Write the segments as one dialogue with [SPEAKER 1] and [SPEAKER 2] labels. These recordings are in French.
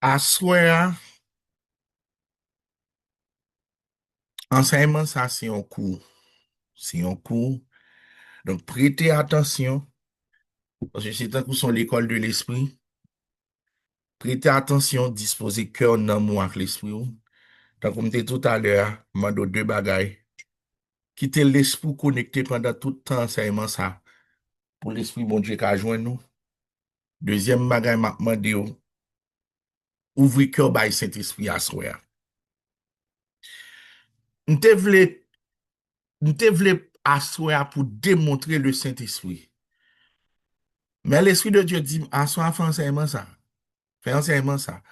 [SPEAKER 1] Assoya, enseignement, ça, c'est un cours. C'est un cours. Donc, prêtez attention, parce que c'est un coup sur l'école de l'esprit. Prêtez attention, disposez cœur, non, avec l'esprit. Donc, comme je disais tout à l'heure, mando deux bagailles. Quittez l'esprit connecté pendant tout le temps, enseignement, ça, pour l'esprit, bon Dieu, qu'a joindre nous. Deuxième bagaille, m'a demandé, ouvrez cœur, by Saint-Esprit, assoya. Nous voulons assoya pour démontrer le Saint-Esprit. Mais l'Esprit de Dieu dit, assoya, fais enseignement, ça. Fais enseignement, ça.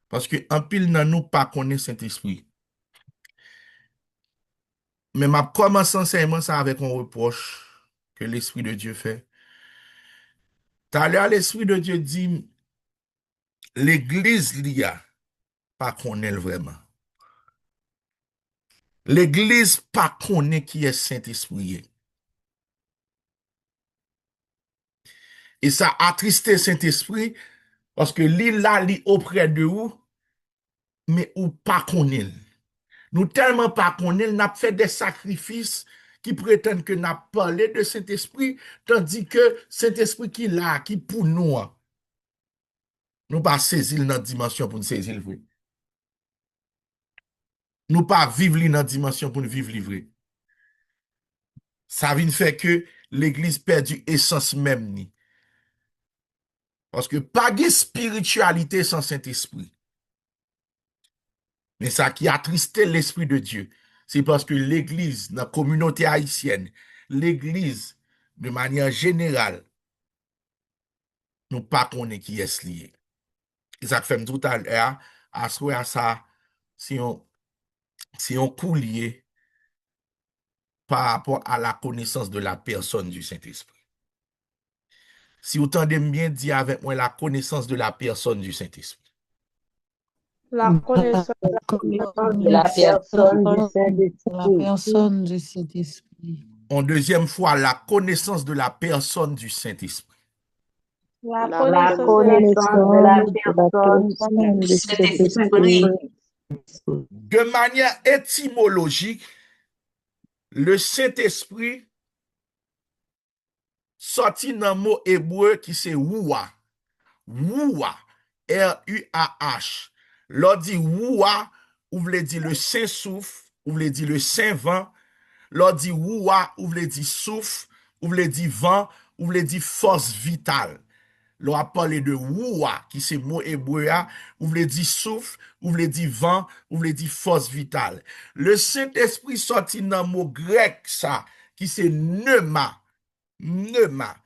[SPEAKER 1] Parce que en pile nan nous pas connaît Saint-Esprit. Mais m'a commencé enseignement ça avec un reproche que l'Esprit de Dieu fait. Tout à l'heure, l'Esprit de Dieu dit, l'Église l'IA, pas connaît vraiment. L'Église pas connaît qui est Saint-Esprit. Et ça attristé Saint-Esprit parce que l'île là, l'île auprès de vous, mais ou pas connaît. Nous tellement pas connaît, n'a fait des sacrifices qui prétendent que n'a parlé de Saint-Esprit, tandis que Saint-Esprit qui là, qui pour nous, nous pas saisir notre dimension pour nous saisir le vrai. Nous pas vivre dans notre dimension pour nous vivre livré. Ça vient faire que l'église perdu essence même ni. Parce que pas de spiritualité sans Saint-Esprit. Mais ça qui a attristé l'Esprit de Dieu, c'est parce que l'église, dans la communauté haïtienne, l'église, de manière générale, nous pas connaît qui est lié. Et ça fait tout à l'heure, à ça, si on coup lié par rapport à la connaissance de la personne du Saint-Esprit. Si vous tendez bien dire avec moi la connaissance de la personne du Saint-Esprit.
[SPEAKER 2] La connaissance
[SPEAKER 3] La
[SPEAKER 2] de la personne du
[SPEAKER 3] la
[SPEAKER 2] Saint-Esprit.
[SPEAKER 3] personne du Saint-Esprit.
[SPEAKER 1] En deuxième fois, la connaissance de la personne du Saint-Esprit.
[SPEAKER 2] La
[SPEAKER 4] La
[SPEAKER 2] connaissance de la
[SPEAKER 4] connaissance de la personne
[SPEAKER 2] personne
[SPEAKER 4] du
[SPEAKER 2] du
[SPEAKER 4] Saint-Esprit.
[SPEAKER 2] Saint-Esprit.
[SPEAKER 1] De manière étymologique, le Saint-Esprit sorti dans le mot hébreu qui c'est Wouah. Wouah. R-U-A-H. L'on dit Wouah, ou voulez dire le Saint-Souffle, ou voulez dire le Saint-Vent. L'on dit Wouah, ou voulez dire souffle, ou voulez dire vent, ou voulez dire force vitale. L'on a parlé de Wouah, qui c'est mot hébreu, ou voulez dire souffle, ou voulez dire vent, ou voulez dire force vitale. Le Saint-Esprit sorti dans le mot grec, ça, qui c'est pneuma. Pneuma.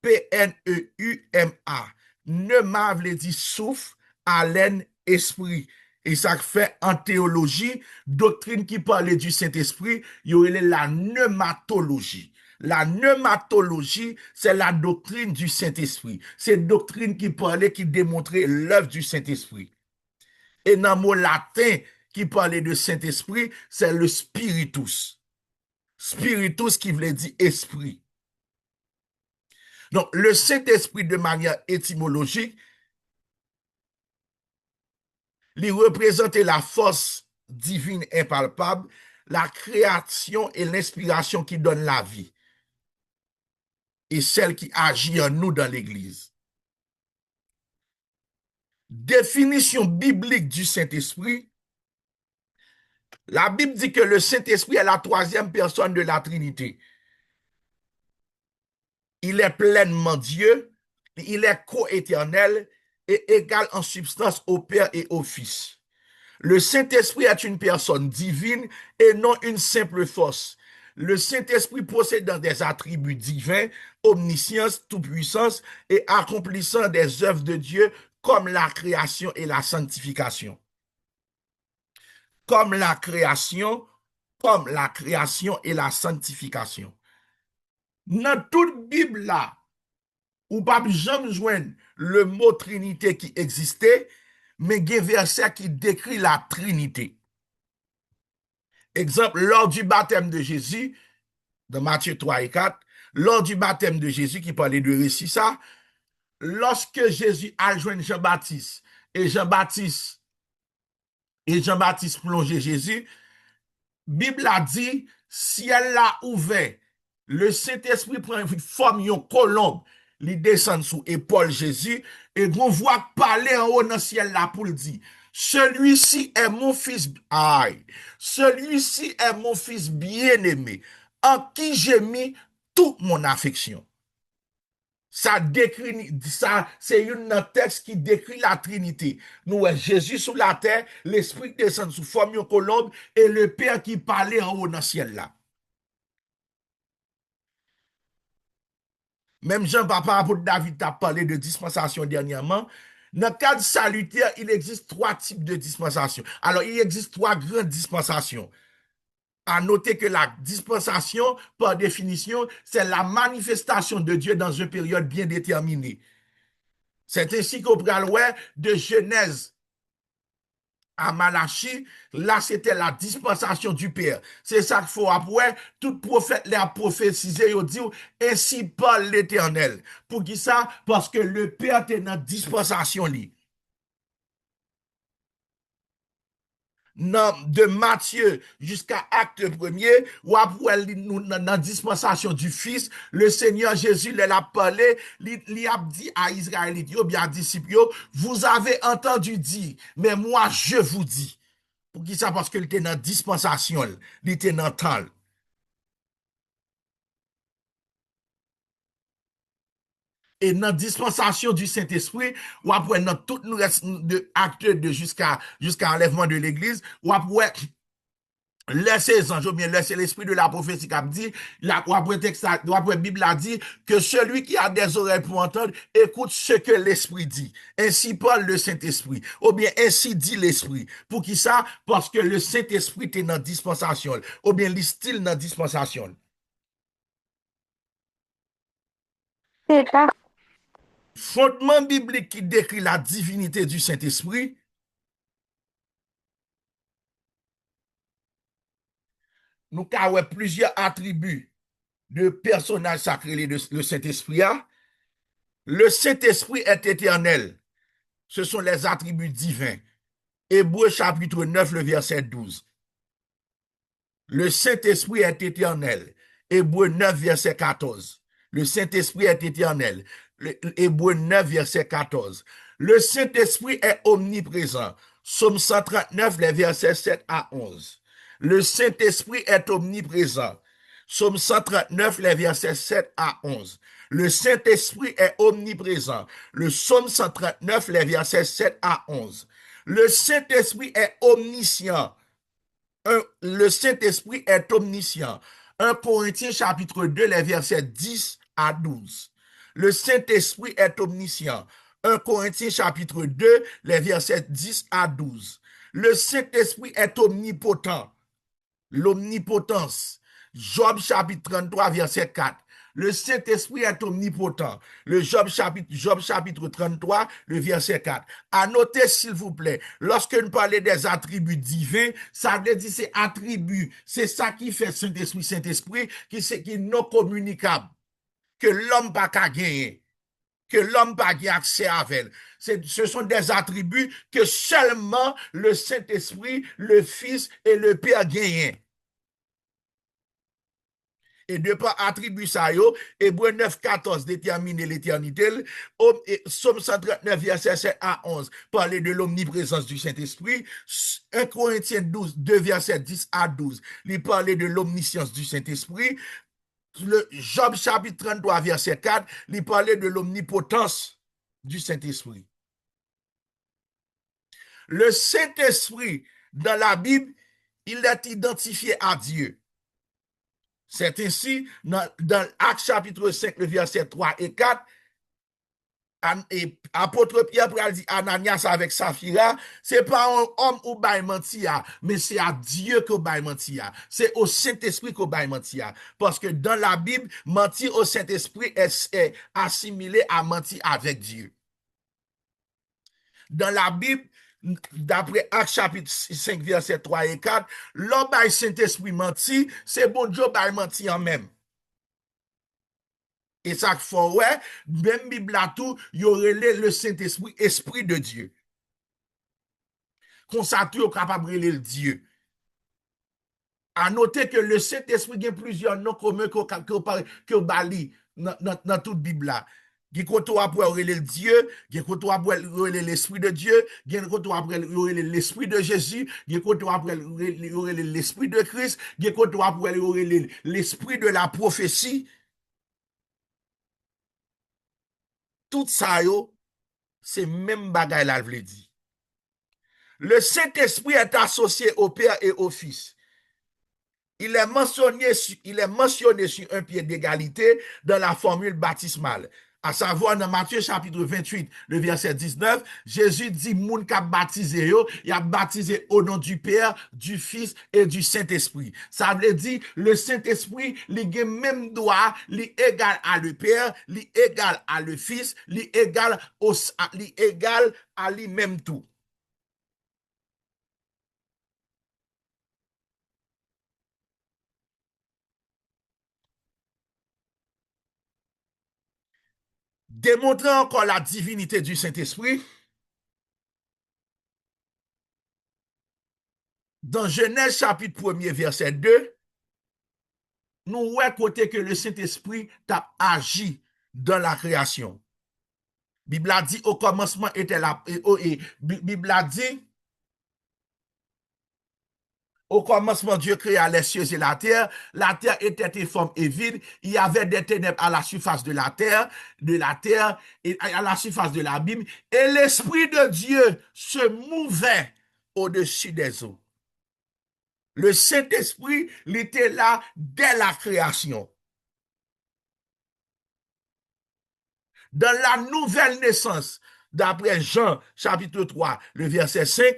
[SPEAKER 1] P-N-E-U-M-A. Pneuma veut dire souffle, haleine, esprit. Et ça fait en théologie, doctrine qui parlait du Saint-Esprit, il y aurait la pneumatologie. La pneumatologie, c'est la doctrine du Saint-Esprit. C'est une doctrine qui parlait, qui démontrait l'œuvre du Saint-Esprit. Et dans le mot latin qui parlait de Saint-Esprit, c'est le spiritus. Spiritus qui voulait dire esprit. Donc, le Saint-Esprit, de manière étymologique, il représentait la force divine impalpable, la création et l'inspiration qui donne la vie, et celle qui agit en nous dans l'Église. Définition biblique du Saint-Esprit. La Bible dit que le Saint-Esprit est la troisième personne de la Trinité. Il est pleinement Dieu, il est co-éternel et égal en substance au Père et au Fils. Le Saint-Esprit est une personne divine et non une simple force. Le Saint-Esprit possédant des attributs divins, omniscience, toute-puissance et accomplissant des œuvres de Dieu comme la création et la sanctification. Comme la création et la sanctification. Dans toute Bible là, ou pas jamais joindre le mot Trinité qui existait, mais il y a un verset qui décrit la Trinité. Exemple, lors du baptême de Jésus, dans Matthieu 3 et 4, lors du baptême de Jésus, qui parlait de récit ça, lorsque Jésus a joint Jean-Baptiste et Jean-Baptiste plongeait Jésus, Bible a dit, ciel l'a ouvert, le Saint-Esprit prend une forme, une colombe, il descend sous épaule Jésus, et on voit parler en haut dans le ciel là pour le dire, celui-ci est mon fils, aïe, celui-ci est mon fils bien-aimé, en qui j'ai mis toute mon affection. Ça décrit, ça, c'est un texte qui décrit la Trinité. Nous, Jésus sous la terre, l'Esprit descend sous forme de colombe et le Père qui parlait en haut dans le ciel là. Même Jean-Papa, apôtre David, a parlé de dispensation dernièrement. Dans le cadre salutaire, il existe 3 types de dispensation. Alors, il existe 3 grandes dispensations. À noter que la dispensation, par définition, c'est la manifestation de Dieu dans une période bien déterminée. C'est ainsi qu'on prend de Genèse à Malachie, là c'était la dispensation du Père. C'est ça qu'il faut après, tout prophète l'a prophétisé, il dit, ainsi parle l'Éternel. Pour qui ça? Parce que le Père est dans la dispensation. De Matthieu jusqu'à Acte 1er, ou après dans la dispensation du Fils, le Seigneur Jésus il a parlé, il a dit à Israélites, bien disciples, vous avez entendu dire, mais moi je vous dis. Pour qui ça? Parce qu'il était dans la dispensation, il était dans le temps. Et dans la dispensation du Saint-Esprit, ou après dans tout le reste de Acte 2 jusqu'à l'enlèvement de l'Église, ou après laissez anges, ou bien laissez l'esprit de la prophétie qui a dit, ou après Bible a dit que celui qui a des oreilles pour entendre, écoute ce que l'esprit dit. Ainsi parle le Saint-Esprit, ou bien ainsi dit l'esprit. Pour qui ça? Parce que le Saint-Esprit est dans la dispensation, ou bien l'estile dans la dispensation.
[SPEAKER 2] C'est ça.
[SPEAKER 1] Fondement biblique qui décrit la divinité du Saint-Esprit, nous avons plusieurs attributs de personnages sacrés de le Saint-Esprit. Le Saint-Esprit est éternel. Ce sont les attributs divins. Hébreux chapitre 9, le verset 12. Le Saint-Esprit est éternel. Hébreux 9, verset 14. Le Saint-Esprit est éternel. Hébreux 9, verset 14. Le Saint-Esprit est omniprésent. Psaume 139, les versets 7 à 11. Le Saint-Esprit est omniprésent. Psaume 139, les versets 7 à 11. Le Saint-Esprit est omniprésent. Le Psaume 139, les versets 7 à 11. Le Saint-Esprit est omniscient. Le Saint-Esprit est omniscient. 1 Corinthiens chapitre 2, les versets 10 à 12. Le Saint-Esprit est omniscient. 1 Corinthiens chapitre 2, les versets 10 à 12. Le Saint-Esprit est omnipotent. L'omnipotence. Job chapitre 33, verset 4. Le Saint-Esprit est omnipotent. Le Job chapitre 33, le verset 4. À noter, s'il vous plaît, lorsque nous parlons des attributs divins, ça veut dire ces attributs, c'est ça qui fait Saint-Esprit, qui est non communicable, que l'homme n'a pas gagner, que l'homme n'a pas accès à elle. Ce sont des attributs que seulement le Saint-Esprit, le Fils et le Père gagnent. Et de par attribut ça yo, Hébreux 9, 14 détermine l'éternité, Psaume 139, verset 7 à 11, parler de l'omniprésence du Saint-Esprit, 1 Corinthiens 12, 2 verset 10 à 12, il parlait de l'omniscience du Saint-Esprit, le Job chapitre 33, verset 4, il parlait de l'omnipotence du Saint-Esprit. Le Saint-Esprit, dans la Bible, il est identifié à Dieu. C'est ainsi, dans Actes chapitre 5, le verset 3 et 4, apôtre Pierre dit Ananias avec Saphira, c'est pas un homme ou bail menti, mais c'est à Dieu que bail menti. C'est au Saint-Esprit que bail menti. Parce que dans la Bible, mentir au Saint-Esprit est assimilé à mentir avec Dieu. Dans la Bible, d'après Actes chapitre 5, verset 3 et 4, l'homme bail Saint-Esprit menti, c'est bon Dieu bail menti en même. Et ça fait, ouais, même Bible à tout, il y aurait le Saint-Esprit, Esprit de Dieu. Comme ça, tu es capable de le Dieu. À noter que le Saint-Esprit a plusieurs noms communs que Bali dans toute Bible là. Qui côté après le Dieu, qui côté après l'Esprit de Dieu, qui côté après l'Esprit de Jésus, qui côté après l'Esprit de Christ, qui côté après l'Esprit de la prophétie. Tout ça, c'est même bagaille là, je dit. Le Saint-Esprit est associé au Père et au Fils. Il est mentionné sur un pied d'égalité dans la formule baptismale. À savoir, dans Matthieu chapitre 28, le verset 19, Jésus dit, moun qui a baptisé yo, il a baptisé au nom du Père, du Fils et du Saint-Esprit. Ça veut dire, le Saint-Esprit, il a même droit, il est égal à le Père, il est égal à le Fils, il est égal à lui-même tout. Démontrer encore la divinité du Saint-Esprit, dans Genèse chapitre 1er, verset 2, nous voyons côté que le Saint-Esprit a agi dans la création. Bible a dit au commencement était la Bible a dit au commencement Dieu créa les cieux et la terre était informe et vide, il y avait des ténèbres à la surface de la terre et à la surface de l'abîme et l'esprit de Dieu se mouvait au-dessus des eaux. Le Saint-Esprit, il était là dès la création. Dans la nouvelle naissance, d'après Jean, chapitre 3, le verset 5,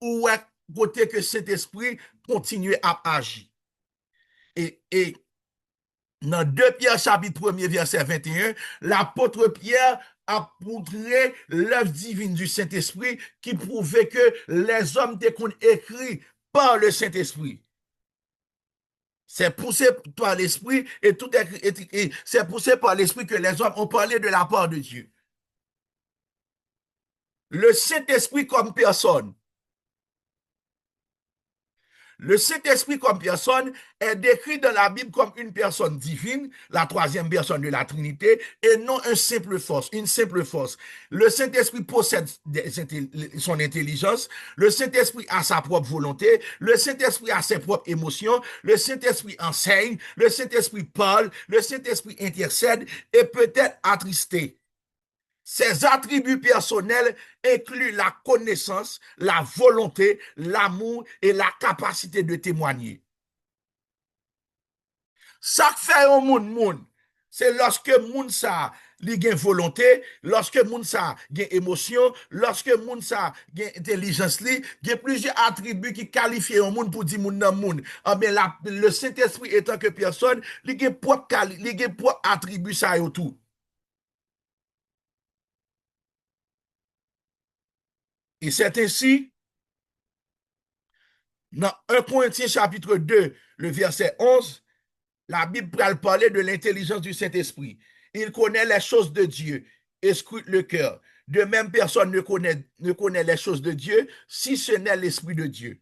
[SPEAKER 1] où est côté que Saint-Esprit continue à agir. Et dans 2 Pierre, chapitre 1er, verset 21, l'apôtre Pierre a montré l'œuvre divine du Saint-Esprit qui prouvait que les hommes étaient écrits par le Saint-Esprit. C'est poussé par l'esprit et c'est poussé par l'esprit que les hommes ont parlé de la part de Dieu. Le Saint-Esprit comme personne. Le Saint-Esprit comme personne est décrit dans la Bible comme une personne divine, la troisième personne de la Trinité, et non une simple force. Le Saint-Esprit possède son intelligence, le Saint-Esprit a sa propre volonté, le Saint-Esprit a ses propres émotions, le Saint-Esprit enseigne, le Saint-Esprit parle, le Saint-Esprit intercède et peut être attristé. Ces attributs personnels incluent la connaissance, la volonté, l'amour et la capacité de témoigner. Ça fait un monde, c'est lorsque moun sa li gen volonté, lorsque moun sa gen émotion, lorsque moun sa gen intelligence li, gen plusieurs attributs qui qualifient un monde pour dire moun nan moun. Ah ben le Saint-Esprit étant que personne, li gen propre attributs ça yo tout. Et c'est ainsi, dans 1 Corinthiens chapitre 2, le verset 11, la Bible parle de l'intelligence du Saint-Esprit. Il connaît les choses de Dieu et scrute le cœur. De même, personne ne connaît les choses de Dieu si ce n'est l'Esprit de Dieu.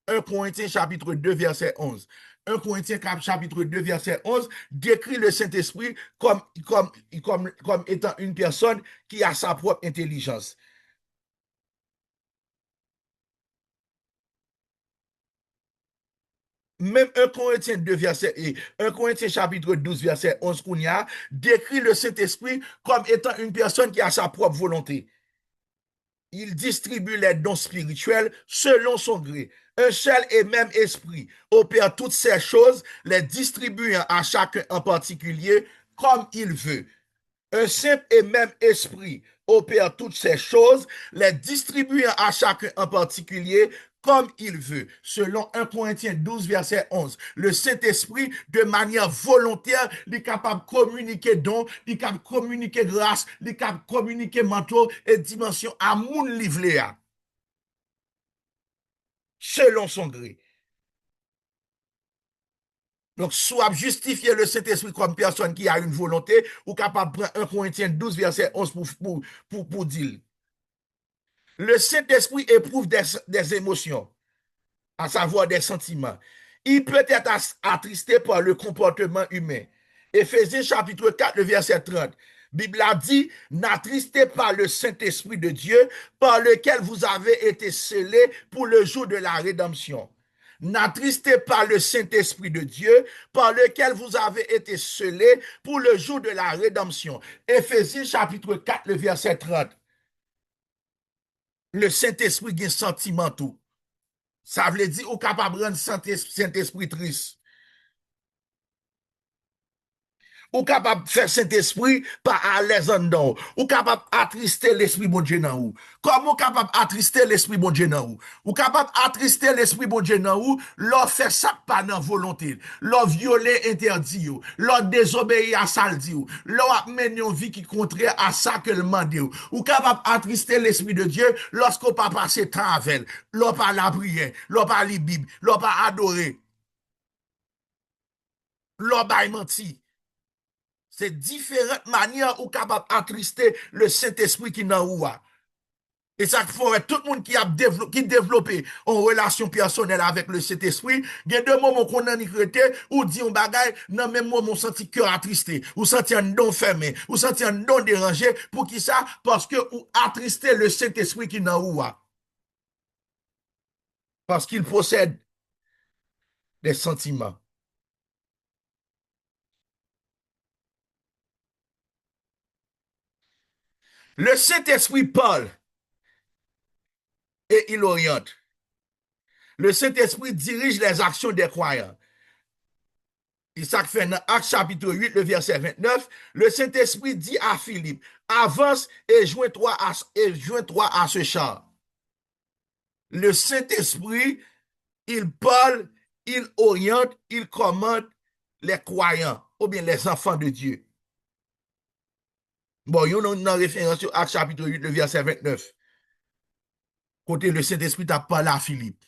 [SPEAKER 1] 1 Corinthiens chapitre 2, verset 11. 1 Corinthiens chapitre 2, verset 11 décrit le Saint-Esprit comme étant une personne qui a sa propre intelligence. Même 1 Corinthiens 2, verset 1 Corinthiens chapitre 12, verset 11, Kounia, décrit le Saint-Esprit comme étant une personne qui a sa propre volonté. Il distribue les dons spirituels selon son gré. Un seul et même esprit opère toutes ces choses, les distribuant à chacun en particulier comme il veut. Un simple et même esprit opère toutes ces choses, les distribuant à chacun en particulier comme il veut. Selon 1 Corinthiens 12, verset 11, le Saint-Esprit, de manière volontaire, il est capable de communiquer dons, il est capable de communiquer grâce, il est capable de communiquer manteau et dimension à moun livlé. Selon son gré. Donc, soit justifier le Saint-Esprit comme personne qui a une volonté, ou capable de prendre 1 Corinthiens 12, verset 11 pour dire. Le Saint-Esprit éprouve des émotions, à savoir des sentiments. Il peut être attristé par le comportement humain. Éphésiens chapitre 4, le verset 30. Bible a dit, n'attristez pas le Saint-Esprit de Dieu par lequel vous avez été scellés pour le jour de la rédemption. N'attristez pas le Saint-Esprit de Dieu par lequel vous avez été scellés pour le jour de la rédemption. Éphésiens chapitre 4, le verset 30. Le Saint-Esprit a un sentiment tout. Ça veut dire ou capable de rendre Saint-Esprit triste. Ou capable de faire Saint-Esprit pas à l'aise en dedans. Ou capable d'attrister l'Esprit bon Dieu dans vous. Comment capable d'attrister l'Esprit bon Dieu dans vous? Ou capable d'attrister l'Esprit bon Dieu dans vous, leur faire ça pas dans volonté. Leur violer interdit, leur désobéir à ça le dit, leur mener une vie qui contraire à ça que le demande. Ou capable d'attrister l'Esprit de Dieu lorsqu'on pas passer temps avec, leur pas la prière, leur pas la Bible, leur pas adorer, leur pas mentir. C'est différentes manières ou capable d'attrister le Saint-Esprit qui dans vous. Et ça fait tout le monde qui a développé une relation personnelle avec le Saint-Esprit, il y a deux moments qu'on a niqueté ou dit un bagage, non même moi mon senti cœur attristé, ou senti un don fermé, ou senti un don dérangé, pour qui ça? Parce que ou attrister le Saint-Esprit qui dans vous. Parce qu'il possède des sentiments. Le Saint-Esprit parle et il oriente. Le Saint-Esprit dirige les actions des croyants. Isaac fait dans Acte chapitre 8, le verset 29, le Saint-Esprit dit à Philippe, avance et joins-toi à ce char. Le Saint-Esprit, il parle, il oriente, il commande les croyants, ou bien les enfants de Dieu. Bon, il y a une référence sur Acte chapitre 8, le verset 29. Côté le Saint-Esprit a parlé à Philippe.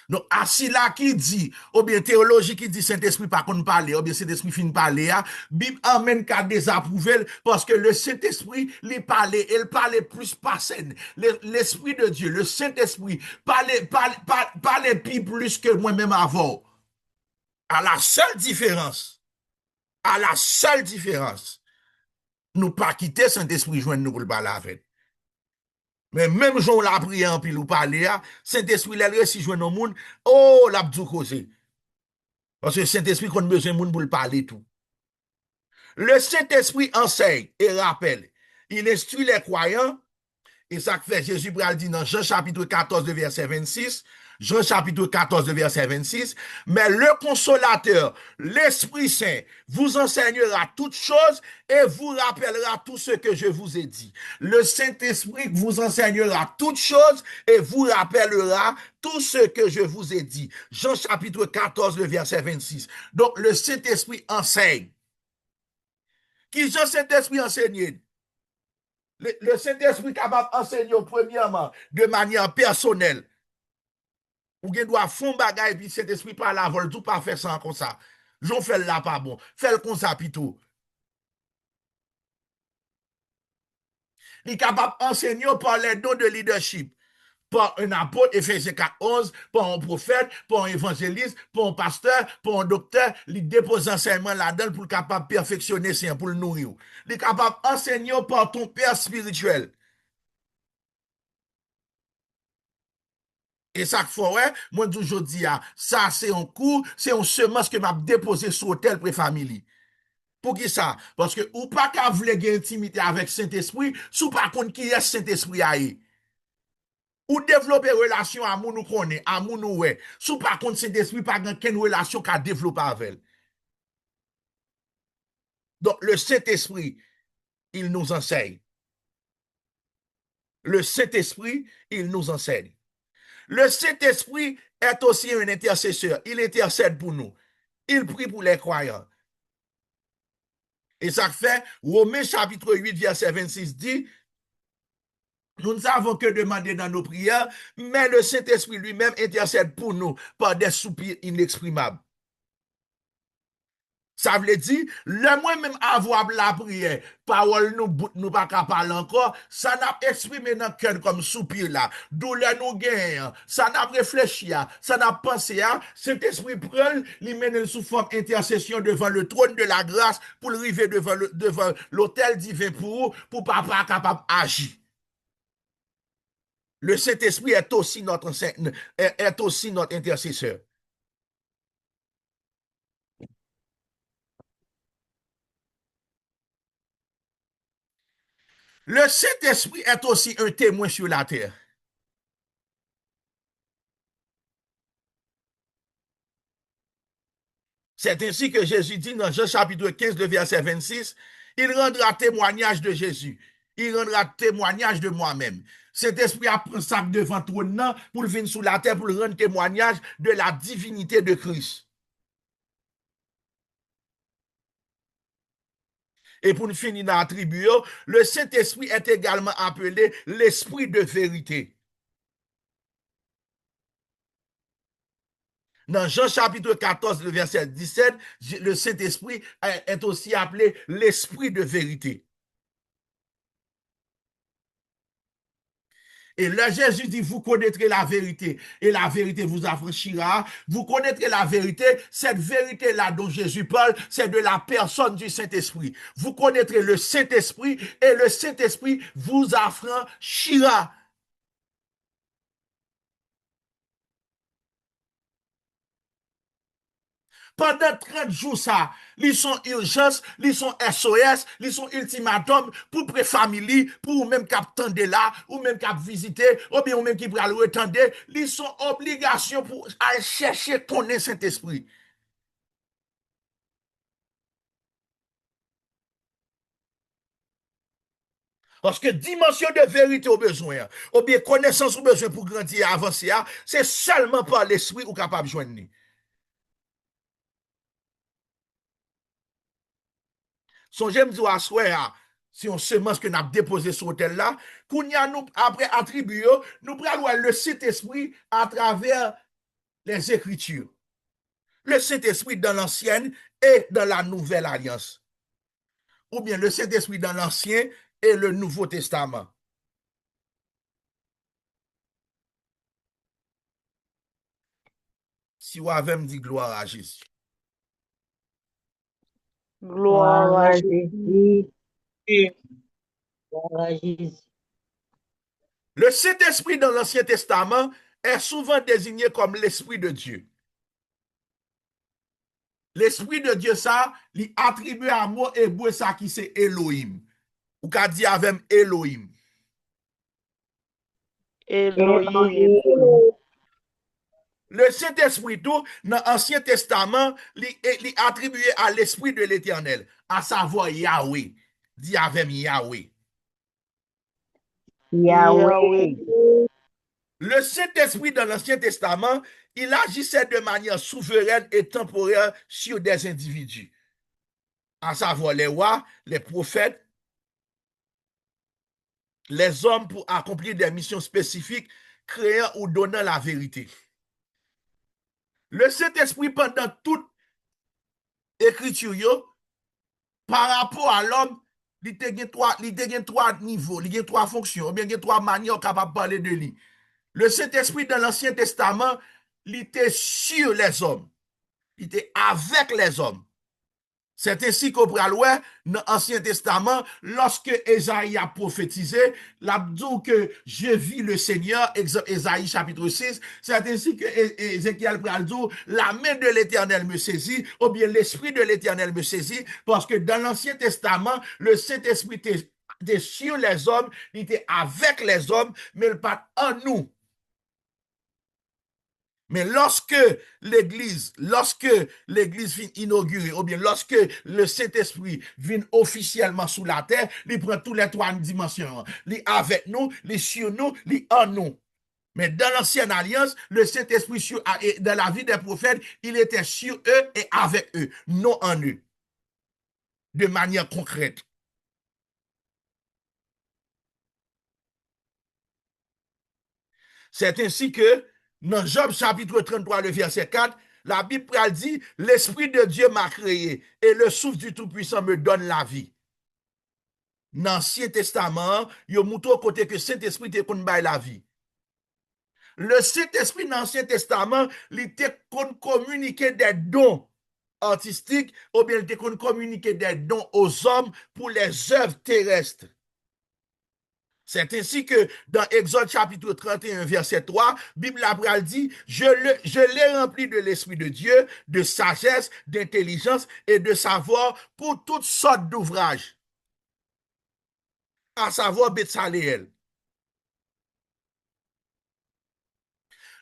[SPEAKER 1] Donc, assis là qui dit, ou bien théologie qui dit Saint-Esprit pas qu'on parler, ou bien Saint-Esprit fin parler, Bible amène qu'à désapprouver parce que le Saint-Esprit, il parlait plus pas scène. L'Esprit de Dieu, le Saint-Esprit, parlait plus que moi-même avant. À la seule différence, nous pas quitter Saint-Esprit joindre nous pour le parler avec. Mais même Jean l'a prié en pile ou parler, Saint-Esprit l'a réussi joindre au monde, oh, l'a dû causer. Parce que Saint-Esprit qu'on a besoin de monde pour le parler tout. Le Saint-Esprit enseigne et rappelle. Il instruit les croyants. Et ça fait Jésus dit dans Jean chapitre 14, verset 26. Jean chapitre 14, verset 26. Mais le consolateur, l'Esprit Saint, vous enseignera toutes choses et vous rappellera tout ce que je vous ai dit. Le Saint-Esprit vous enseignera toutes choses et vous rappellera tout ce que je vous ai dit. Jean chapitre 14, verset 26. Donc le Saint-Esprit enseigne. Qui Jean Saint-Esprit enseigne? Le Saint-Esprit est capable d'enseigner premièrement de manière personnelle. Ou bien doit faire bagay et puis Saint-Esprit par la vol, tout pas faire ça comme ça. J'en fais là pas bon. Fais le comme ça plutôt. Il est capable d'enseigner par les dons de leadership. Par un apôtre, Éphésiens 4, 11, par un prophète, par un évangéliste, par un pasteur, par un docteur, il dépose enseignement là-dedans pour capable de perfectionner, pour le nourrir. Il est capable d'enseigner par ton père spirituel. Et ça fait, ouais, moi, toujours dis, ça, c'est un cours, c'est un semence que m'a déposé sur l'hôtel pré-famille. Pour qui ça? Parce que, ou pas qu'à vouloir une intimité avec Saint-Esprit, sous pas contre qui est Saint-Esprit aïe. Ou développer relation à moun nous connaît, à moun nous ouais. Sous pas contre Saint-Esprit, pas qu'une relation qu'a développé avec elle. Donc, le Saint-Esprit, il nous enseigne. Le Saint-Esprit, il nous enseigne. Le Saint-Esprit est aussi un intercesseur. Il intercède pour nous. Il prie pour les croyants. Et ça fait, Romains chapitre 8, verset 26 dit, nous ne savons que demander dans nos prières, mais le Saint-Esprit lui-même intercède pour nous par des soupirs inexprimables. Ça veut dire, le moi-même avoir la prière, parole nous pas qu'à parler encore, ça n'a exprimé dans le cœur comme soupir là, douleur nous gagne, ça n'a réfléchi, ça n'a pensé, cet esprit prend, il mène sous forme intercession devant le trône de la grâce pour le arriver devant l'autel divin pour papa capable d'agir. Le Saint-Esprit est aussi est aussi notre intercesseur. Le Saint-Esprit est aussi un témoin sur la terre. C'est ainsi que Jésus dit dans Jean chapitre 15, le verset 26, il rendra témoignage de Jésus. Il rendra témoignage de moi-même. Cet esprit a pris ça devant trône pour venir sur la terre pour rendre témoignage de la divinité de Christ. Et pour nous finir dans l'attribut, le Saint-Esprit est également appelé l'esprit de vérité. Dans Jean chapitre 14, le verset 17, le Saint-Esprit est aussi appelé l'esprit de vérité. Et là, Jésus dit, vous connaîtrez la vérité et la vérité vous affranchira. Vous connaîtrez la vérité. Cette vérité-là dont Jésus parle, c'est de la personne du Saint-Esprit. Vous connaîtrez le Saint-Esprit et le Saint-Esprit vous affranchira. Pendant 30 jours, ça, ils sont urgence, ils sont SOS, ils sont ultimatum pour pré-famille, pour même cap tendre là, ou même cap visiter, ou bien ou même qui pourra le retendre, ils sont obligations pour aller chercher connaître Saint-Esprit. Parce que dimension de vérité au besoin, ou bien connaissance au besoin pour grandir et avancer, c'est seulement par l'esprit ou capable de joindre. Songez me dire à soir, si on semence que nous avons déposé sur l'hôtel là, qu'on y a nous, après attribué, nous prenons le Saint-Esprit à travers les Écritures. Le Saint-Esprit dans l'ancienne et dans la nouvelle alliance. Ou bien le Saint-Esprit dans l'ancien et le Nouveau Testament. Si vous avez me dit gloire à Jésus.
[SPEAKER 4] Gloire à Jésus. Gloire à Jésus.
[SPEAKER 1] Le Saint-Esprit dans l'Ancien Testament est souvent désigné comme l'Esprit de Dieu. L'Esprit de Dieu, ça, il attribue à mot hébreu ça qui c'est Elohim. Ou qu'a dit avec Elohim.
[SPEAKER 4] Elohim.
[SPEAKER 1] Le Saint-Esprit, tout, dans l'Ancien Testament, il attribué à l'Esprit de l'Éternel, à savoir Yahweh. Dit avec Yahweh.
[SPEAKER 4] Yahweh.
[SPEAKER 1] Le Saint-Esprit dans l'Ancien Testament, il agissait de manière souveraine et temporaire sur des individus, à savoir les rois, les prophètes, les hommes pour accomplir des missions spécifiques, créant ou donnant la vérité. Le Saint-Esprit, pendant toute écriture, par rapport à l'homme, il y a trois niveaux, il y a trois fonctions, ou bien il y a trois manières capables de parler de lui. Le Saint-Esprit dans l'Ancien Testament, il était sur les hommes. Il était avec les hommes. C'est ainsi qu'on pourra le voir dans l'Ancien Testament, lorsque Ésaïe a prophétisé, l'a dit que je vis le Seigneur, exemple Ésaïe chapitre 6, c'est ainsi que Ézéchiel pourra le dire, la main de l'Éternel me saisit, ou bien l'Esprit de l'Éternel me saisit, parce que dans l'Ancien Testament, le Saint-Esprit était sur les hommes, il était avec les hommes, mais il pas en nous. Mais lorsque l'Église vient inaugurer, ou bien lorsque le Saint-Esprit vient officiellement sous la terre, il prend tous les trois dimensions. Il est avec nous, il est sur nous, il est en nous. Mais dans l'ancienne alliance, le Saint-Esprit, dans la vie des prophètes, il était sur eux et avec eux, non en eux. De manière concrète. C'est ainsi que, dans Job chapitre 33, le verset 4, La Bible pral dit, l'Esprit de Dieu m'a créé et le souffle du Tout-Puissant me donne la vie. Dans l'Ancien Testament, yo moutou côté que Saint-Esprit te kon bay la vie. Le Saint-Esprit dans l'Ancien Testament, il te kon communiquer des dons artistiques ou bien il te kon communiquer des dons aux hommes pour les œuvres terrestres. C'est ainsi que dans Exode chapitre 31, verset 3, Bible Abraham dit, je l'ai rempli de l'Esprit de Dieu, de sagesse, d'intelligence et de savoir pour toutes sortes d'ouvrages, à savoir Betsaléel.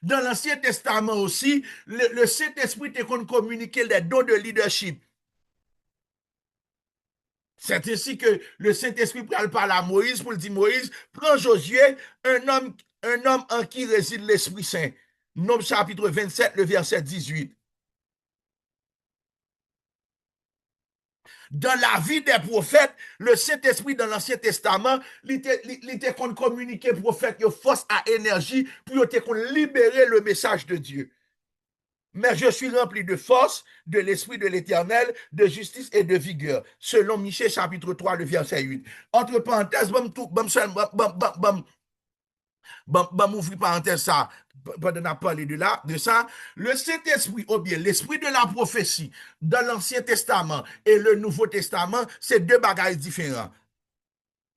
[SPEAKER 1] Dans l'Ancien Testament aussi, le Saint-Esprit te communiqué les dons de leadership. C'est ainsi que le Saint-Esprit parle à Moïse pour dire, Moïse, prends Josué, un homme en qui réside l'Esprit Saint. Nombre chapitre 27, le verset 18. Dans la vie des prophètes, le Saint-Esprit dans l'Ancien Testament, il était qu'on communiquait prophète, force à énergie pour qu'on libérer le message de Dieu. Mais je suis rempli de force, de l'Esprit de l'Éternel, de justice et de vigueur. Selon Michée, chapitre 3, le verset 8. Entre parenthèses, m'ouvrir parenthèse ça, pendant qu'on parler de ça, le Saint-Esprit, ou bien l'Esprit de la prophétie, dans l'Ancien Testament et le Nouveau Testament, c'est deux bagages différents.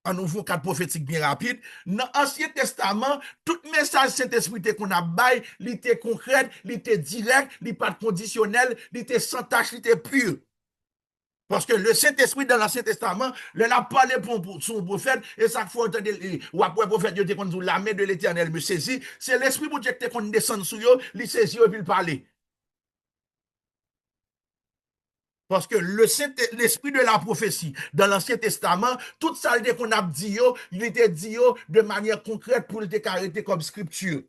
[SPEAKER 1] En nouveau cadre prophétique bien rapide. Dans l'Ancien Testament, tout message Saint-Esprit qu'on a bail, il était concret, il était direct, il n'était pas conditionnel, il était sans tâche, il était pur. Parce que le Saint-Esprit dans l'Ancien Testament, il a parlé pour son prophète, et chaque fois, ou après le prophète, il dit qu'on la main de l'Éternel me saisit, c'est l'Esprit pour dire qu'on descend sur eux, il saisit et puis il parle. Parce que l'esprit de la prophétie dans l'Ancien Testament, tout ça qu'on a dit, il était dit de manière concrète pour le arrêter comme scripture.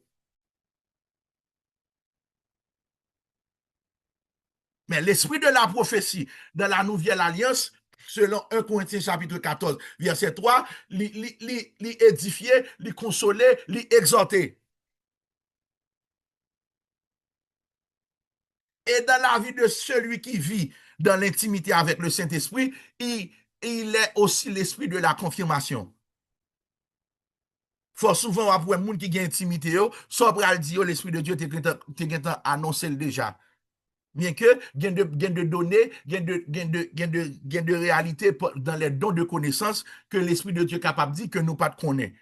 [SPEAKER 1] Mais l'esprit de la prophétie dans la Nouvelle Alliance, selon 1 Corinthiens chapitre 14, verset 3, l'édifier, les consoler, les exhorter. Et dans la vie de celui qui vit dans l'intimité avec le Saint-Esprit, il est aussi l'esprit de la confirmation. Faut souvent après un monde qui a intimité, soit pour dire l'esprit de Dieu t'a annoncé déjà. Bien que gain de données, gain de réalité dans les dons de connaissance que l'esprit de Dieu est capable de dire que nous pas de connaître.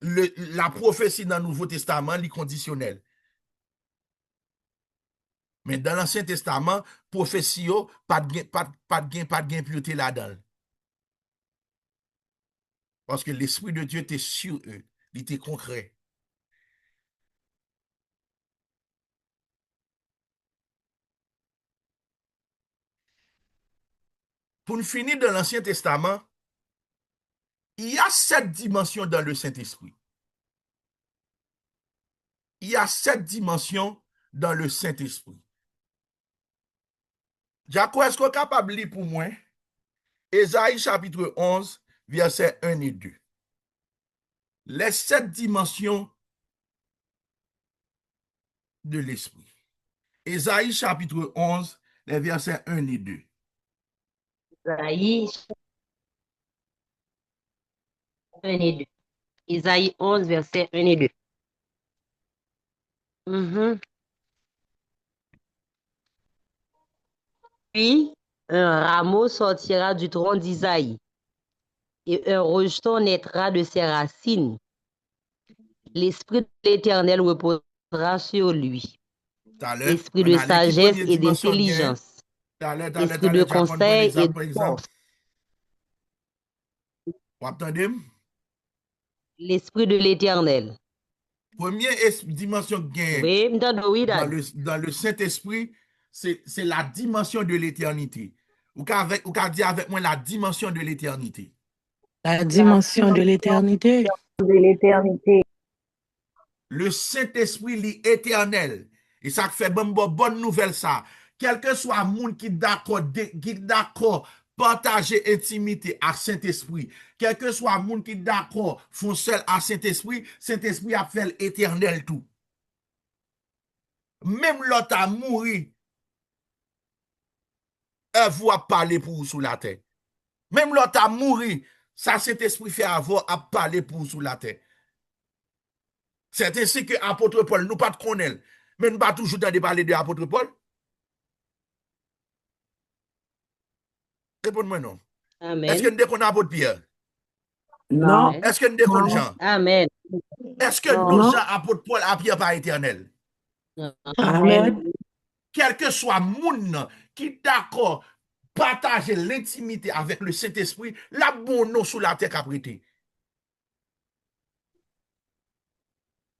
[SPEAKER 1] La prophétie dans le Nouveau Testament, est conditionnelle. Mais dans l'Ancien Testament, prophétie, pas de gain pureté là-dedans. Parce que l'Esprit de Dieu était sur eux, il était concret. Pour nous finir dans l'Ancien Testament, il y a 7 dimensions dans le Saint-Esprit. Il y a 7 dimensions dans le Saint-Esprit. Jaco, est-ce qu'on est capable de lire pour moi? Ésaïe chapitre 11, versets 1 et 2. Les 7 dimensions de l'Esprit. Ésaïe chapitre 11, les versets 1 et 2.
[SPEAKER 5] Isaïe 1 et 2. Isaïe 11, versets 1 et 2. Puis, un rameau sortira du tronc d'Isaïe, et un rejeton naîtra de ses racines. L'Esprit de l'Éternel reposera sur lui. Esprit de sagesse et d'intelligence. Esprit de conseil et de force.
[SPEAKER 1] Vous entendez?
[SPEAKER 5] L'Esprit de l'Éternel.
[SPEAKER 1] Première dimension gain
[SPEAKER 5] Oui,
[SPEAKER 1] dans le Saint-Esprit, c'est la dimension de l'éternité. Ou qu'à dire avec moi la dimension de l'éternité.
[SPEAKER 3] La dimension de l'éternité.
[SPEAKER 1] Le Saint-Esprit est éternel. Et ça fait bonne nouvelle ça. Quel que soit le monde qui d'accord partager intimité à Saint-Esprit, quel que soit le monde qui d'accord font seul à Saint-Esprit, Saint-Esprit a fait l'éternel tout. même l'autre a mouru, elle va parler pour vous sous la terre. Même l'autre a mouru, ça Saint-Esprit fait avoir à parler pour vous sous la terre. C'est ainsi que apôtre Paul, nous pas de connaître, mais nous pas toujours de parler de apôtre Paul. Répondez-moi non. Est-ce que
[SPEAKER 5] Amen.
[SPEAKER 1] nous connaissons apôtre Pierre?
[SPEAKER 3] Non.
[SPEAKER 1] Est-ce que nous connaissons Jean?
[SPEAKER 5] Amen.
[SPEAKER 1] Est-ce que
[SPEAKER 4] Non.
[SPEAKER 1] nos gens apôtre Paul à Pierre par éternel?
[SPEAKER 3] Amen.
[SPEAKER 1] Quel que soit moun qui d'accord partager l'intimité avec le Saint-Esprit, la bon nom sous la terre qu'a prêté.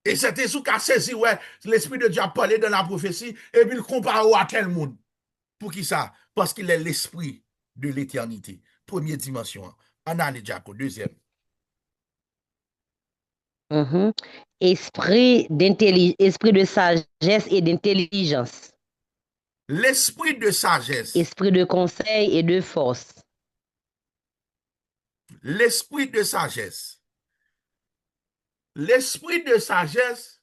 [SPEAKER 1] Et c'est Jésus qui a saisi, ouais, l'Esprit de Dieu a parlé dans la prophétie, et puis il compare à tel monde. Pour qui ça? Parce qu'il est l'Esprit de l'éternité. Première dimension. Anani Jaco, deuxième.
[SPEAKER 5] Mhm. Esprit de sagesse et d'intelligence.
[SPEAKER 1] L'Esprit de sagesse.
[SPEAKER 5] Esprit de conseil et de force.
[SPEAKER 1] L'Esprit de sagesse. L'Esprit de sagesse,